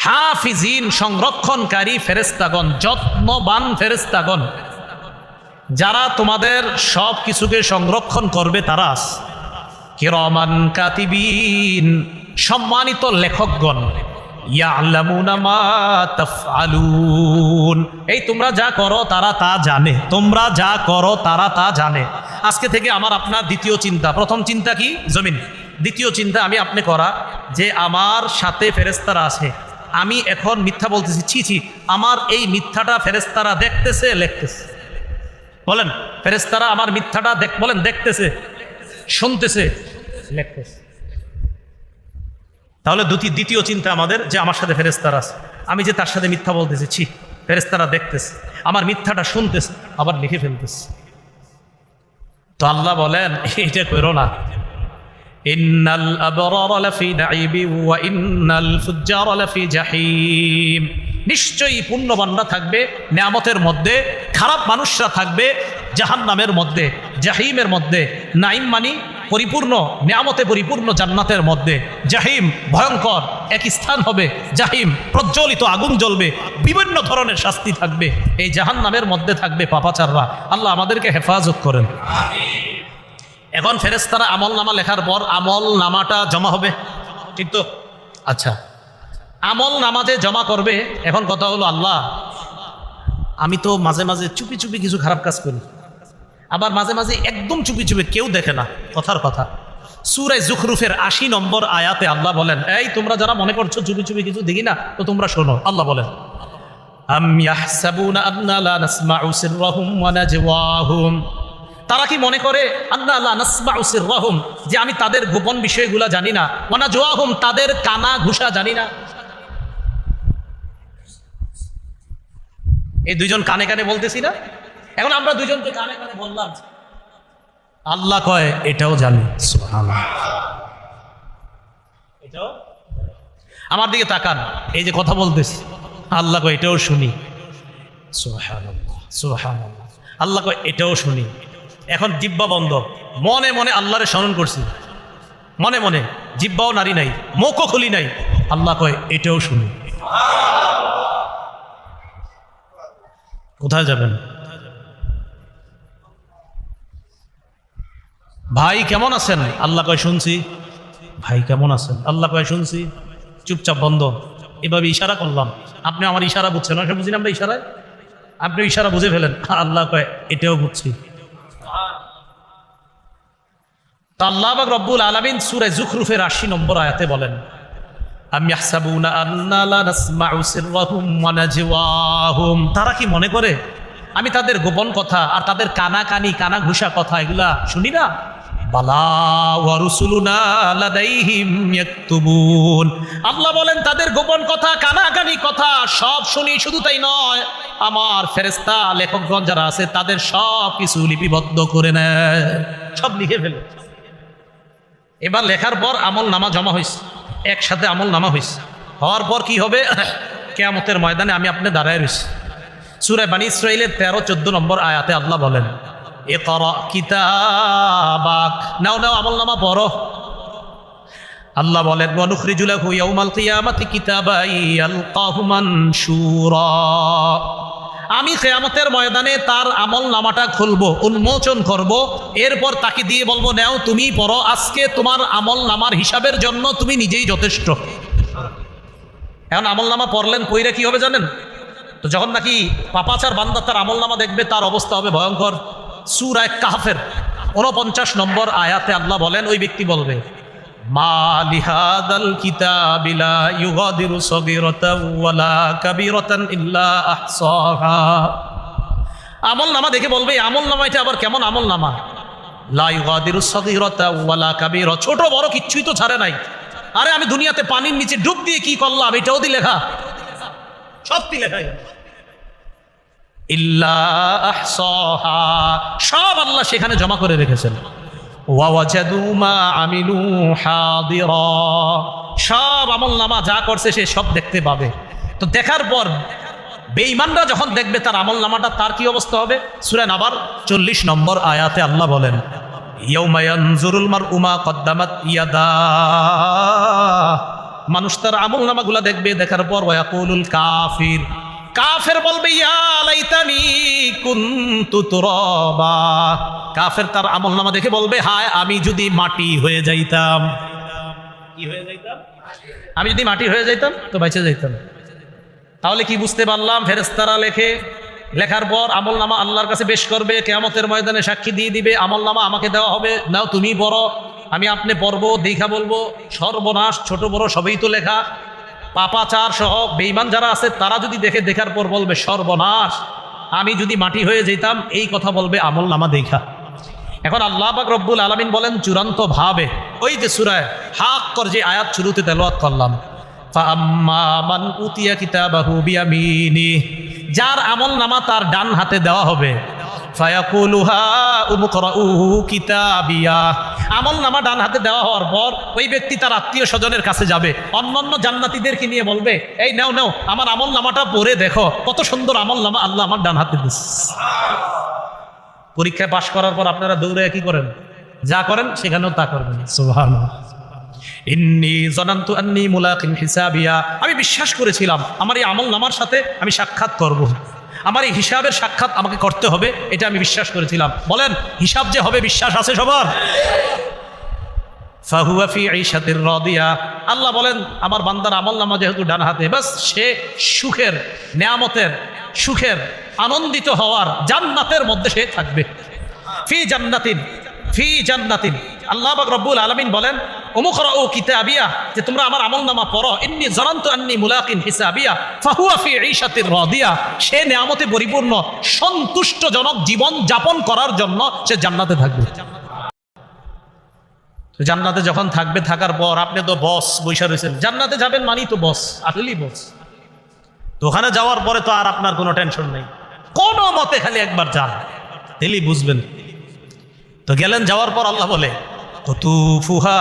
হাফিজিন, সংরক্ষণকারী ফেরেশতাগণ, যত্নবান ফেরেশতাগণ, যারা তোমাদের সব কিছুকে সংরক্ষণ করবে। তারা কিরামান কাতিবিন, সম্মানিত লেখকগণ, ইয়ালামুনা মা তাফআলুন, এই তোমরা যা করো তারা তা জানে, তোমরা যা করো তারা তা জানে। আজকে থেকে আমার আপনার দ্বিতীয় চিন্তা, প্রথম চিন্তা কি? জমিন। দ্বিতীয় চিন্তা আমি আপনি করা যে আমার সাথে ফেরেশতারা আছে, আমি এখন মিথ্যা বলতেছি, ছি ছি, আমার এই মিথ্যাটা ফেরেশতারা দেখতেছে, লিখতেছে। বলেন, ফেরেশতারা আমার মিথ্যাটা বলেন দেখতেছে, শুনতেছে, লিখতেছে। তাহলে দ্বিতীয় চিন্তা আমাদের যে আমার সাথে ফেরেশতারা আছে, আমি যে তার সাথে মিথ্যা বলতেছি, ছি, ফেরেশতারা দেখতেছে, আমার মিথ্যাটা শুনতেছে, আবার লিখে ফেলতেছে। তো আল্লাহ বলেন এটা করো না। ইন্নাল আবরারা লাফি নাঈমিন ওয়া ইন্নাল ফুজ্জারা লাফি জাহিম, নিশ্চয়ই পুণ্যবানরা থাকবে নিয়ামতের মধ্যে, খারাপ মানুষরা থাকবে জাহান্নামের মধ্যে, জাহিমের মধ্যে। নাঈম মানি পরিপূর্ণ নিয়ামতে পরিপূর্ণ জান্নাতের মধ্যে জাহিম ভয়ঙ্কর এক স্থান হবে, জাহিম প্রজ্বলিত আগুন জ্বলবে, বিভিন্ন ধরনের শাস্তি থাকবে, এই জাহান্নামের মধ্যে থাকবে পাপাচাররা। আল্লাহ আমাদেরকে হেফাজত করেন। এখন ফেরেশতারা আমল নামা লেখার পর আমল নামাটা জমা হবে, ঠিক তো? আচ্ছা, আমল নামাজে জমা করবে। এখন কথা হলো, আল্লাহ আমি তো মাঝে মাঝে চুপি চুপি কিছু খারাপ কাজ করি, আবার মাঝে মাঝে একদম চুপি চুপি, কেউ দেখে না। কথার কথা, সূরা যুখরুফের ৮০ নম্বর আয়াতে আল্লাহ বলেন, এই তোমরা যারা মনে করছো চুপি চুপি কিছু দেখি না, তো তোমরা শোনো। আল্লাহ বলেন, আম ইয়াহসাবুনা আন্না লা নাসমাউ সিররাহুম ওয়া নাজওয়াহুম, তারা কি মনে করে আন্না লা নাসমাউ সিররাহুম, যে আমি তাদের গোপন বিষয়গুলো জানি না, ওয়া নাজওয়াহুম, তাদের কানা ঘুষা জানি না। এই দুইজন কানে কানে বলতেছি না, এখন আমরা দুইজনকে কানে কানে বললাম, আল্লাহ কয় এটাও জানি। সুবহানাল্লাহ, এটাও। আমার দিকে তাকান, এই যে কথা বলতেছি, আল্লাহ কয় এটাও শুনি। সুবহানাল্লাহ, সুবহানাল্লাহ, আল্লাহ কয় এটাও শুনি। এখন জিহ্বা বন্ধ, মনে মনে আল্লাহরে স্মরণ করছি, মনে মনে, জিহ্বাও নারী নাই, মুখও খুলি নাই। আল্লাহ কয় এটাও শুনি। কোথায় যাবেন? ভাই কেমন আছেন? আল্লাহ কয় শুনছি। ভাই কেমন আছেন? আল্লাহ কয় শুনছি। চুপচাপ বন্ধ। এভাবে ইশারা করলাম, আপনি আমার ইশারা বুঝছেন, ওকে বুঝি না আমরা ইশারায়, আপনি ইশারা বুঝে ফেলেন। আল্লাহ কয় এটাও বুঝছি। তো আল্লাহ পাক রব্বুল আলামিন সূরা যুখরুফের ৮০ নম্বর আয়াতে বলেন, আম ইয়াহসাবুনা আন্না লা নাসমাউ সিররাহুম ওয়া নাজওয়াহুম, তারা কি মনে করে আমি তাদের গোপন কথা আর তাদের কানাকানি কানা ঘুষা কথা এগুলা শুনি না? বালা ওয়া রুসুলুনা লাদাইহিম ইয়াকতুবুন, আল্লাহ বলেন তাদের গোপন কথা কানাকানি কথা সব শুনি। শুধু তাই নয়, আমার ফেরেশতা লেখকগণ যারা আছে তাদের সব কিছু লিপিবদ্ধ করে নেয়, সব লিখে ফেলে। এবার লেখার পর আমল নামা জমা হয়েছে, একসাথে আমল নামা হয়েছে। হওয়ার পর কি হবে? কিয়ামতের ময়দানে আমি আপনি দাঁড়ায় রয়েছি। সূরা বানী ইসরাঈলের ১৩-১৪ নম্বর আয়াতে আল্লাহ বলেন, ইকরা কিতাবাক, নাও নাও আমল নামা পড়ো। আল্লাহ বলেন, ওয়া নুখরিজু লাহু ইয়াউমাল কিয়ামাতি কিতাবান ইয়ালকাহু মানশুরা, আমি কিয়ামতের ময়দানে তার আমল নামাটা খুলবো, উন্মোচন করব, এরপর তাকে দিয়ে বলবো, নাও তুমি পড়ো, আজকে তোমার আমল নামার হিসাবের জন্য তুমি নিজেই যথেষ্ট। এখন আমল নামা পড়লেন, কইরা কি হবে জানেন? তো যখন নাকি পাপাচার বান্দা তার আমল নামা দেখবে, তার অবস্থা হবে ভয়ঙ্কর। সূরা কাহফের ৪৯ নম্বর আয়াতে আল্লাহ বলেন, ওই ব্যক্তি বলবে, মা লিহাদাল কিতাবি লা ইউগাদিরু সগীরাতান ওয়ালা কাবীরাতান ইল্লা আহসাহা, আমল নামা দেখে বলবে, আমল নামা এটা আবার কেমন আমল নামা? লা ইউগাদিরু সগীরাতান ওয়ালা কাবীরা, ছোট বড় কিচ্ছুই তো ছাড়ে নাই। আরে আমি দুনিয়াতে পানির নিচে ডুব দিয়ে কি করলাম, এটাও দি লেখা, সবটি লেখা। ইল্লা আহসাহা, সব আল্লাহ সেখানে জমা করে রেখেছেন। ওয়া ওয়াজাদু মা আমিলু হাদিরা, সব আমল নামা যা করছে সে সব দেখতে পাবে। তো দেখার পর বেঈমানরা যখন দেখবে তার আমল নামাটা, তার কি অবস্থা হবে? সূরা নাবার ৪০ নম্বর আয়াতে আল্লাহ বলেন, ইয়াউমা ইয়ানজুরুল মারউ মা কদ্দামাত ইয়াদা, মানুষ তার আমল নামাগুলা দেখবে, দেখার পর ওয়া ইয়াকুলুল কাফির, কাফের বলবে, ইয়া লাইতানি কুনতু তুরাবা, কাফের তার আমল নামা দেখে বলবে, হায় আমি যদি মাটি হয়ে যাইতাম। কি হয়ে যাইতাম? আমি যদি মাটি হয়ে যাইতাম তো বেঁচে যাইতাম। তাহলে কি বুঝতে পারলাম? ফেরেশতারা লেখে, লেখার পর আমল নামা আল্লাহর কাছে পেশ করবে, কিয়ামতের ময়দানে সাক্ষী দিয়ে দিবে, আমল নামা আমাকে দেওয়া হবে, নাও তুমি পড়ো, আমি আপনি পড়বো, দেখা বলবো, সর্বনাশ, ছোট বড় সবই তো লেখা। পাপাচার সহ বেঈমান যারা আছে তারা যদি দেখে, দেখার পর বলবে, সর্বনাশ, আমি যদি মাটি হয়ে যেতাম, এই কথা বলবে আমল নামা দেখা। এখন আল্লাহ পাক রব্বুল আলামিন বলেন চূড়ান্ত ভাবে, ওই যে সূরা হাক্কর যে আয়াত শুরুতে তেলাওয়াত করলাম, ফাআম্মা মান উতিয়া কিতাবাহু বিয়ামিনি, যার আমল নামা তার ডান হাতে দেওয়া হবে, ফায়াকুলু হা উমকরাউ কিতাবিয়া, আমল নামা ডান হাতে দেওয়া হওয়ার পর ওই ব্যক্তি তার আত্মীয় স্বজনের কাছে যাবে, অন্যান্য জান্নাতীদেরকে নিয়ে বলবে, এই নাও নাও আমার আমল নামাটা পড়ে দেখো, কত সুন্দর আমল নামা আল্লাহ আমার ডান হাতে দিচ্ছে। পরীক্ষায় পাশ করার পর আপনারা দৌড়ে কি করেন? যা করেন সেখানেও তা করবেন। সুবহানাল্লাহ। ইন্নী জানান্তু আন্নী মুলাকিন হিসাবিয়া, আমি বিশ্বাস করেছিলাম আমার এই আমল নামার সাথে আমি সাক্ষাৎ করব, আমার এই হিসাবের সাক্ষাৎ আমাকে করতে হবে, এটা আমি বিশ্বাস করেছিলাম। বলেন হিসাব যে হবে বিশ্বাস আছে সবার? ফাহুয়া ফি ঈশাতির রাদিয়া, আল্লাহ বলেন আমার বান্দার আমল নামা যেহেতু ডান হাতে, বাস সে সুখের, নেয়ামতের, সুখের, আনন্দিত হওয়ার জান্নাতের মধ্যে সে থাকবে। ফি জান্নাতিন, ফি জান্নাতিন। আল্লাহ পাক রব্বুল আলামিন বলেন উমুকরাউ কিতাবিয়া, যে তোমরা আমার আমলনামা পড়ো। ইন্নী যানানতু আন্নী মুলাকিন হিসাবিয়া ফাহুয়া ফি ঈশাতির রাদিয়া, সে নেয়ামতে পরিপূর্ণ সন্তুষ্টজনক জীবন যাপন করার জন্য সে জান্নাতে থাকবে। জান্নাতে যখন থাকবে, থাকার পর আপনি তো বস বৈশা রয়েছেন, জান্নাতে যাবেন মানেই তো বস, আসলেই বস। তো ওখানে যাওয়ার পরে তো আর আপনার কোনো টেনশন নেই, কোনো মতে খালি একবার যান, তাহলেই বুঝবেন। তো গেলেন, যাওয়ার পর আল্লাহ বলে কুতুফুহা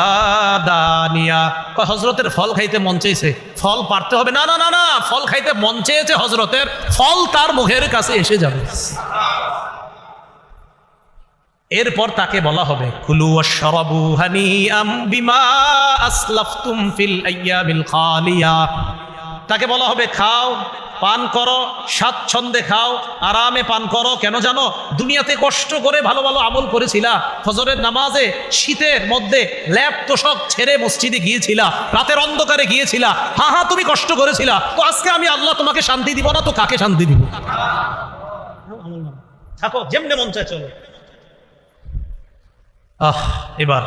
দানিয়া, হযরতের ফল খাইতে মন চেয়েছে, ফল পারতে হবে না, না না না, ফল খাইতে মন চেয়েছে হযরতের, ফল তার মুখের কাছে এসে যাবে। এরপর তাকে বলা হবে কুলু ওয়াশরাবু হানিআম বিমা আসলাফতুম ফিল আইয়ামিল খালিয়া, তাকে বলা হবে খাও, পান করো, স্বাচ্ছন্দ্যে খাও, আরামে পান করো। কেন জানো? দুনিয়াতে কষ্ট করে ভালো ভালো আমল করেছিলা, ফজরের নামাজে শীতের মধ্যে ল্যাপ তোষক ছেড়ে মসজিদে গিয়েছিলা, রাতের অন্ধকারে গিয়েছিলা, হ্যাঁ হ্যাঁ তুমি কষ্ট করেছিলা, তো আজকে আমি আল্লাহ তোমাকে শান্তি দিব না তো কাকে শান্তি দিব? থাকো যেমনে মন চায় চলো। এবার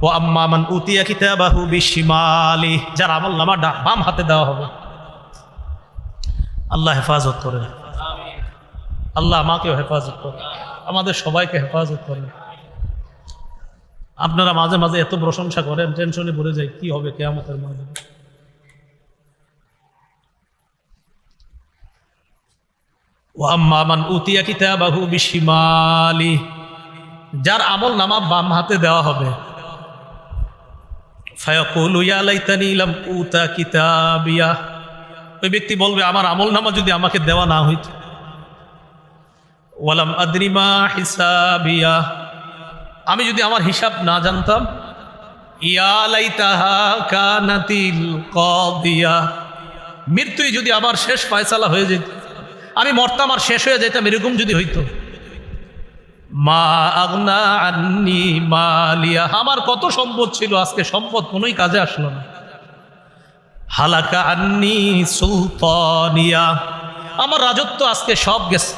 ও আম্মা মান উতিয়া কিতাবাহু বিশিমালি, যার আমলনামা বাম হাতে দেওয়া হবে। আল্লাহ হেফাজত করেন, আল্লাহ আমাকেও হেফাজত করেন, আমাদের সবাইকে হেফাজত করেন। আপনারা মাঝে মাঝে এত প্রশংসা করেন, টেনশনে পড়ে যায় কি হবে কিয়ামতের মাঝে। ও আম্মা মান উতিয়া কিতাবাহু বিশিমালি, যার আমল নামা বাম হাতে দেওয়া হবে, ফায়াকুলু ইয়া লাইতানি লাম উতা কিতাবিয়া, ওই ব্যক্তি বলবে আমার আমল নামা যদি আমাকে দেওয়া না হইত। ওয়ালাম আদরি মা হিসাবিয়া, আমি যদি আমার হিসাব না জানতাম। ইয়া লাইতাহা কানাতিল কাদিয়া, মৃত্যুই যদি আমার শেষ ফয়সালা হয়ে যেত, আমি মরতাম আর শেষ হয়ে যেতাম, এরকম যদি হইতো। মা আগনা আন্নি মালিয়া, আমার কত সম্পদ ছিল, আজকে সম্পদ কোনোই কাজে আসলো না। হালাকা আন্নি সুলতানিয়া, আমার রাজত্ব আজকে সব গেছে,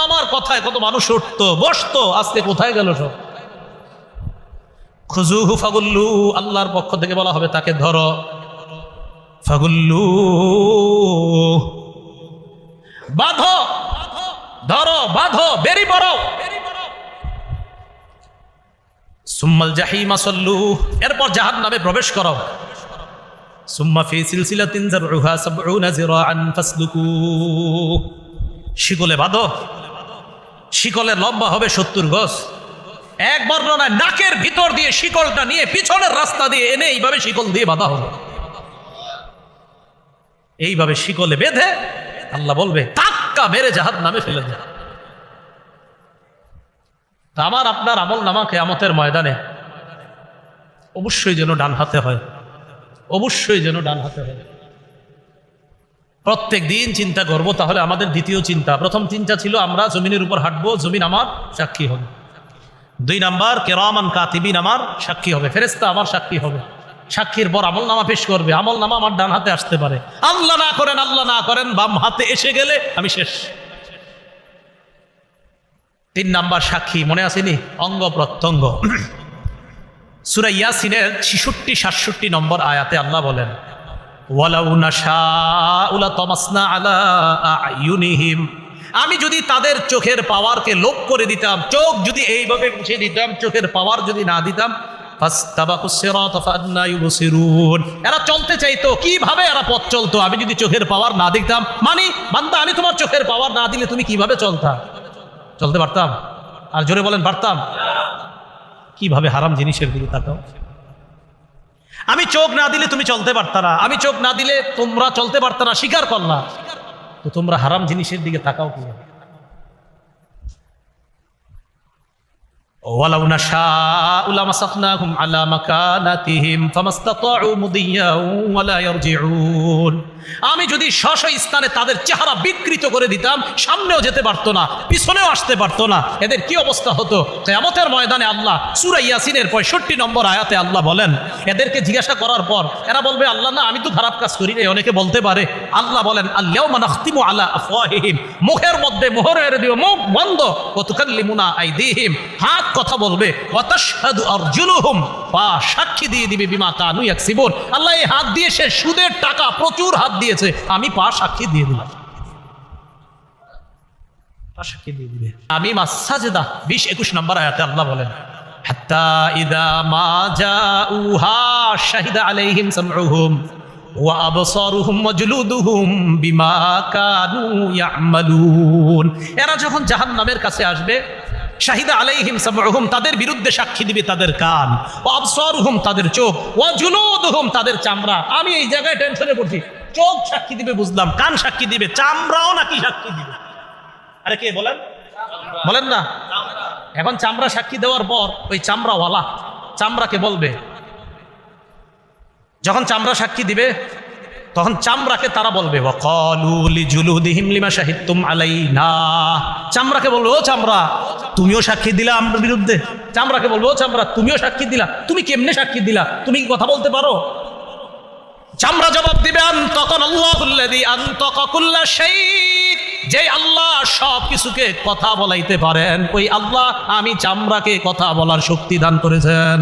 আমার কথায় কত মানুষ উঠতো বসতো, আজকে কোথায় গেল সব। খুজুহু ফাগুল্লু, আল্লাহর পক্ষ থেকে বলা হবে তাকে ধরো, ফাগুল্লু বাঁধো, ধরো বাঁধো, বেরি বড়। সুম্মাল জাহিমা সল্লু, এরপর জাহান্নামে প্রবেশ করো। সুম্মা ফি সিলসিলাতিন যারউহা ৭০ যিরাআন ফাসলুকু, শিকলে বাঁধো, শিকলের লম্বা হবে ৭০ গজ। এক বর্ণনায় নাকের ভিতর দিয়ে শিকলটা নিয়ে পিছনের রাস্তা দিয়ে এনে এইভাবে শিকল দিয়ে বাঁধা হবে। এইভাবে শিকলে বেঁধে আল্লাহ বলবে ধাক্কা মেরে জাহান্নামে ফেলে দেয়। তা আমার আপনার আমল নামা কিয়ামতের ময়দানে অবশ্যই যেন ডান হাতে হয়, অবশ্যই যেন ডান হাতে হয়। প্রত্যেক দিন চিন্তা করব, তাহলে আমাদের দ্বিতীয় চিন্তা, প্রথম চিন্তা ছিল আমরা জমিনের উপর হাঁটবো, জমিন আমার সাক্ষী হবে। ২ নাম্বার কিরামান কাতিবিন আমার সাক্ষী হবে, ফেরেশতা আমার সাক্ষী হবে। সাক্ষীর পর আমল নামা পেশ করবে, আমল নামা আমার ডান হাতে আসতে পারে, আল্লাহ না করেন, আল্লাহ না করেন বাম হাতে এসে গেলে আমি শেষ। ৩ নাম্বার সাক্ষী মনে আসেনি? অঙ্গ প্রত্যঙ্গ। সূরা ইয়াসিনের ৬৬-৬৭ নম্বর আয়াতে আল্লাহ বলেন ওয়ালাউ নাশাউ লাতামাসনা আলা আয়ুনিহিম, আমি যদি তাদের চোখের পাওয়ারকে লোপ করে দিতাম, চোখ যদি এইভাবে মুছে দিতাম, চোখের পাওয়ার যদি না দিতাম, ফাসতাবাকুস সিরাত ফাআন্না ইউবসিরুন, এরা চলতে চাইতো কিভাবে, এরা পথ চলতো, আমি যদি চোখের পাওয়ার না দিতাম। মানে বান্দা আমি তোমার চোখের পাওয়ার না দিলে তুমি কিভাবে চলতে পারতাম? আর জোরে বলেন পারতাম? কিভাবে হারাম জিনিসের দিকে তাকাও। আমি চোখ না দিলে তুমি চলতে পারতা না, আমি চোখ না দিলে তোমরা চলতে পারতা না, স্বীকার করলা, তো তোমরা হারাম জিনিসের দিকে তাকাও কিভাবে? ওয়ালাউ নাশাউ লামাসাখনাহুম আলা মাকানাতিহিম ফামাসতাতাউ মুদিয়্যাও ওয়ালা ইয়ারজিউন। আমি যদি স্ব স্থানে তাদের চেহারা বিকৃত করে দিতাম, সামনেও যেতে পারতো না, পিছনেও আসতে পারতো না, এদের কি অবস্থা হতো? কিয়ামতের ময়দানে আল্লাহ সূরা ইয়াসিনের 65 নম্বর আয়াতে আল্লাহ বলেন, এদেরকে জিজ্ঞাসা করার পর এরা বলবে, আল্লাহ না, আমি তো খারাপ কাজ করি না। অনেকে বলতে পারে, আল্লাহ বলেন, আল-ইয়াওমা নাখতিমু আলা আফওয়াহিহিম, মুখের মধ্যে মোহর মেরে দিব, মুখ বন্ধ। ওয়া তুকাল্লিমুনা আইদিহিম, হাত কথা বলবে। ওয়া তাশহাদু আরজুলুহুম, পা সাক্ষী দিয়ে দিবে বিমা কানু ইয়াকসিবুন। আল্লাহ এই হাত দিয়ে সে সুদের টাকা প্রচুর হাত দিয়েছে, আমি পা সাক্ষী দিয়ে দিলাম, পা সাক্ষী দিয়ে দিবে। আমি মাসসাজদা 20-21 নম্বর আয়াতে আল্লাহ বলেন, হাত্তা ইযা মা জাউহা শাহিদা আলাইহিম সামউহুম ওয়া আবসারুহুম ওয়া জুলুদুহুম বিমা কানু ইয়ামালুন। এরা যখন জাহান্নামের কাছে আসবে, শাহিদা আলাইহিম সামউহুম, তাদের বিরুদ্ধে সাক্ষী দিবে তাদের কান, ওয়া আবসারুহুম, তাদের চোখ, ওয়া জুলুদুহুম, তাদের চামড়া। আমি এই জায়গায় টেনশনে পড়ছি, চোখ সাক্ষী দিবে বুঝলাম, কান সাক্ষী দিবে, চামড়াও নাকি সাক্ষী দিবে? আরে কে বলেন, বলেন না। এখন চামড়া সাক্ষী দেওয়ার পর ওই চামড়াওয়ালা চামড়াকে বলবে, যখন চামড়া সাক্ষী দিবে তখন চামড়াকে তারা বলবে, ওয়াকালু লিজুলুদিহিম লিমা শাহিদতুম আলাইনা। চামড়াকে বলবে, ও চামড়া, তুমিও সাক্ষী দিলা আমার বিরুদ্ধে। চামড়াকে বলবে, ও চামড়া, তুমিও সাক্ষী দিলা, তুমি কেমনে সাক্ষী দিলা? তুমি কি কথা বলতে পারো? চামড়া জবাব দিবে, আনতাকান আল্লাহুল্লাযী আনতাকা কুল্লা শাই, যে আল্লাহ সব কিছুকে কথা বলাইতে পারেন, ওই আল্লাহ আমি চামড়াকে কথা বলার শক্তি দান করেছেন।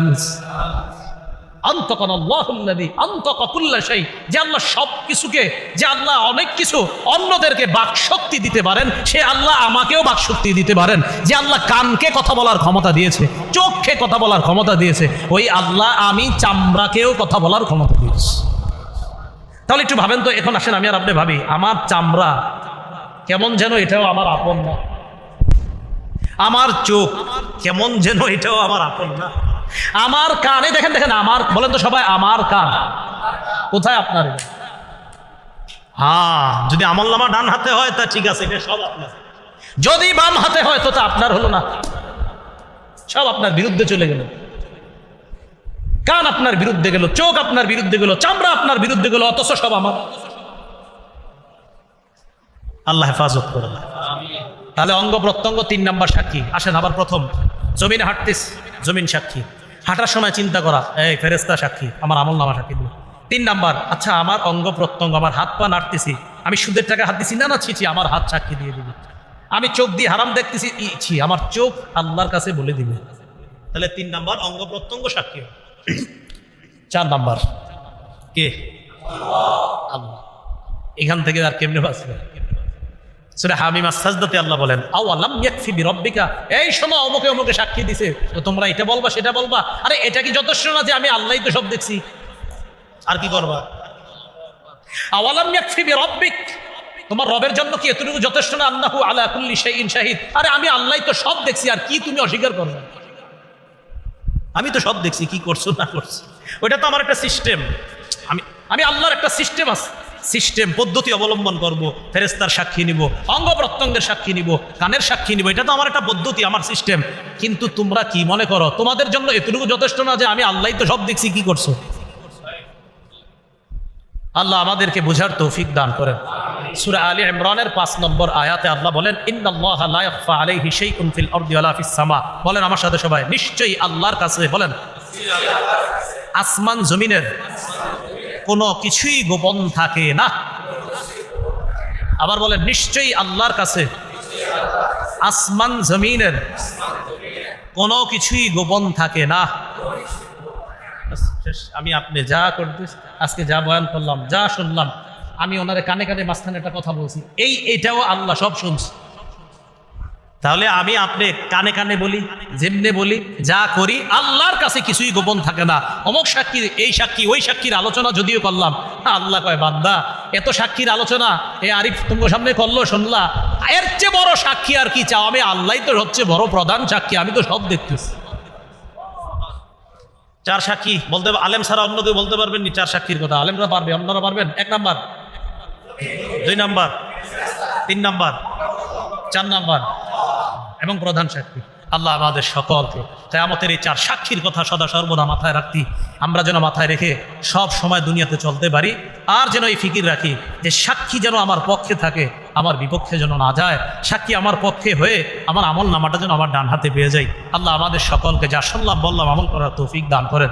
আনতাকান আল্লাহুল্লাযী আনতাকা কুল্লা শাই, যে আল্লাহ সব কিছুকে, যে আল্লাহ অনেক কিছু অন্যদেরকে বাকশক্তি দিতে পারেন, সে আল্লাহ আমাকেও বাকশক্তি দিতে পারেন। যে আল্লাহ কানকে কথা বলার ক্ষমতা দিয়েছে, চোখকে কথা বলার ক্ষমতা দিয়েছে, ওই আল্লাহ আমি চামড়াকেও কথা বলার ক্ষমতা দিয়েছি। তাহলে একটু ভাবেন তো, এখন আসেন আমি আর আপনি ভাবি, আমার চামড়া কেমন যেন এটাও আমার আপন না, আমার চোখ কেমন যেন এটাও আমার আপন না, আমার কানে দেখেন দেখেন আমার, বলেন তো সবাই, আমার কান কোথায়? আপনার। হ্যাঁ, যদি আমলনামা ডান হাতে হয় তা ঠিক আছে, এটা সব আপনার। যদি বাম হাতে হয় তো তা আপনার হলো না, সব আপনার বিরুদ্ধে চলে গেল। কান আপনার বিরুদ্ধে গেল, চোখ আপনার বিরুদ্ধে গেল, চামড়া আপনার বিরুদ্ধে গেল, অথচ সব আমার। আল্লাহ হেফাজত করে। তাহলে অঙ্গ প্রত্যঙ্গ 3 নাম্বার সাক্ষী। আসেন আবার প্রথম, জমিনে হাঁটতিস, জমিন সাক্ষী। হাঁটার সময় চিন্তা করা, এই ফেরেশতা সাক্ষী, আমার আমলনামা সাক্ষী দিল। 3 নাম্বার, আচ্ছা আমার অঙ্গ প্রত্যঙ্গ, আমার হাত পা নাড়তেছি, আমি সুদের টাকা হাত দিছি, না না ছি, আমার হাত সাক্ষী দিয়ে দিবে। আমি চোখ দিয়ে হারাম দেখতেছি, ছি, আমার চোখ আল্লাহর কাছে বলে দিবে। তাহলে 3 নাম্বার অঙ্গ প্রত্যঙ্গ সাক্ষী। 4 নাম্বার কে? আল্লাহ। এখান থেকে আর কেমনে বাঁচবে? সূরা হামিম আস-সাজদাতে আল্লাহ বলেন, আওয়ালাম ইয়াকফি বিরাব্বিকা, এই সময় অমুকে অমুকে সাক্ষী দিছে, তো তোমরা এটা বলবা সেটা বলবা? আরে এটা কি যথেষ্ট না যে আমি আল্লাহই তো সব দেখছি? আর কি করবা? আওয়ালাম ইয়াকফি বিরাব্বিক, তোমার রবের জন্য কি এতটুকু যথেষ্ট না? আন্নাহু আলা কুল্লি শাইইন শাহিদ, আরে আমি আল্লাহই তো সব দেখছি, আর কি তুমি অস্বীকার করবে? আমি তো সব দেখছি, কি করছো না করছো, ওইটা তো আমার একটা সিস্টেম। আমি আল্লাহর একটা সিস্টেম আছে, সিস্টেম পদ্ধতি অবলম্বন করব, ফেরেশতার সাক্ষী নিব, অঙ্গ প্রত্যঙ্গের সাক্ষী নিব, কানের সাক্ষী নিব, এটা তো আমার একটা পদ্ধতি, আমার সিস্টেম। কিন্তু তোমরা কি মনে করো তোমাদের জন্য এতটুকু যথেষ্ট না যে আমি আল্লাহই তো সব দেখছি, কি করছো? আল্লাহ আমাদেরকে বুঝার তৌফিক দান করেন। সূরা আলী ইমরানের 5 নম্বর আয়াতে আল্লাহ বলেন, ইন্নাল্লাহা লা ইয়াখফা আলাইহি শাইউন ফিল আরদি ওয়ালা ফিস সামা। বলেন আমার সাথে সবাই, নিশ্চয়ই আল্লাহর কাছে, বলেন আসমান জমিনের কোনো কিছুই গোপন থাকে না। আবার বলেন, নিশ্চয়ই আল্লাহর কাছে আসমান জমিনের কোনো কিছুই গোপন থাকে না। আমি আপনি যা করতে আজকে যা বয়ান করলাম, যা শুনলাম, আমি ওনারে কানে কানে মাঝখানে একটা কথা বলছি, এইটাও আল্লাহ সব শুনছে। তাহলে আমি আপনি কানে কানে বলি, যেমনে বলি, যা করি, আল্লাহর কাছে কিছুই গোপন থাকে না। অমুক সাক্ষী, এই সাক্ষী, ওই সাক্ষীর আলোচনা যদিও করলাম, আল্লাহ কয়, বান্দা এত সাক্ষীর আলোচনা এ আরিফ তোমার সামনে করলো, শুনলা, এর চেয়ে বড় সাক্ষী আর কি চাও? আমি আল্লাহ তো সবচেয়ে বড় প্রধান সাক্ষী, আমি তো সব দেখতেছি। 4 সাক্ষী বলতে, আলেম ছাড়া অন্য কেউ বলতে পারবেন নি 4 সাক্ষীর কথা? আলেমরা পারবে, অন্যরা পারবেন? 1 নাম্বার, 2 নাম্বার, 3 নাম্বার, 4 নাম্বার এবং প্রধান সাক্ষী। আল্লাহ আমাদের সকলকে কিয়ামতের এই 4 সাক্ষীর কথা সদা সর্বদা মাথায় রাখতি আমরা যেন মাথায় রেখে সব সময় দুনিয়াতে চলতে পারি। আর যেন এই ফিকির রাখি যে সাক্ষী যেন আমার পক্ষে থাকে, আমার বিপক্ষে যেন না যায়। সাক্ষী আমার পক্ষে হয়ে আমার আমল নামাটা যেন আমার ডান হাতে পেয়ে যায়। আল্লাহ আমাদের সকলকে যা শুনলাম বললাম আমল করার তৌফিক দান করেন।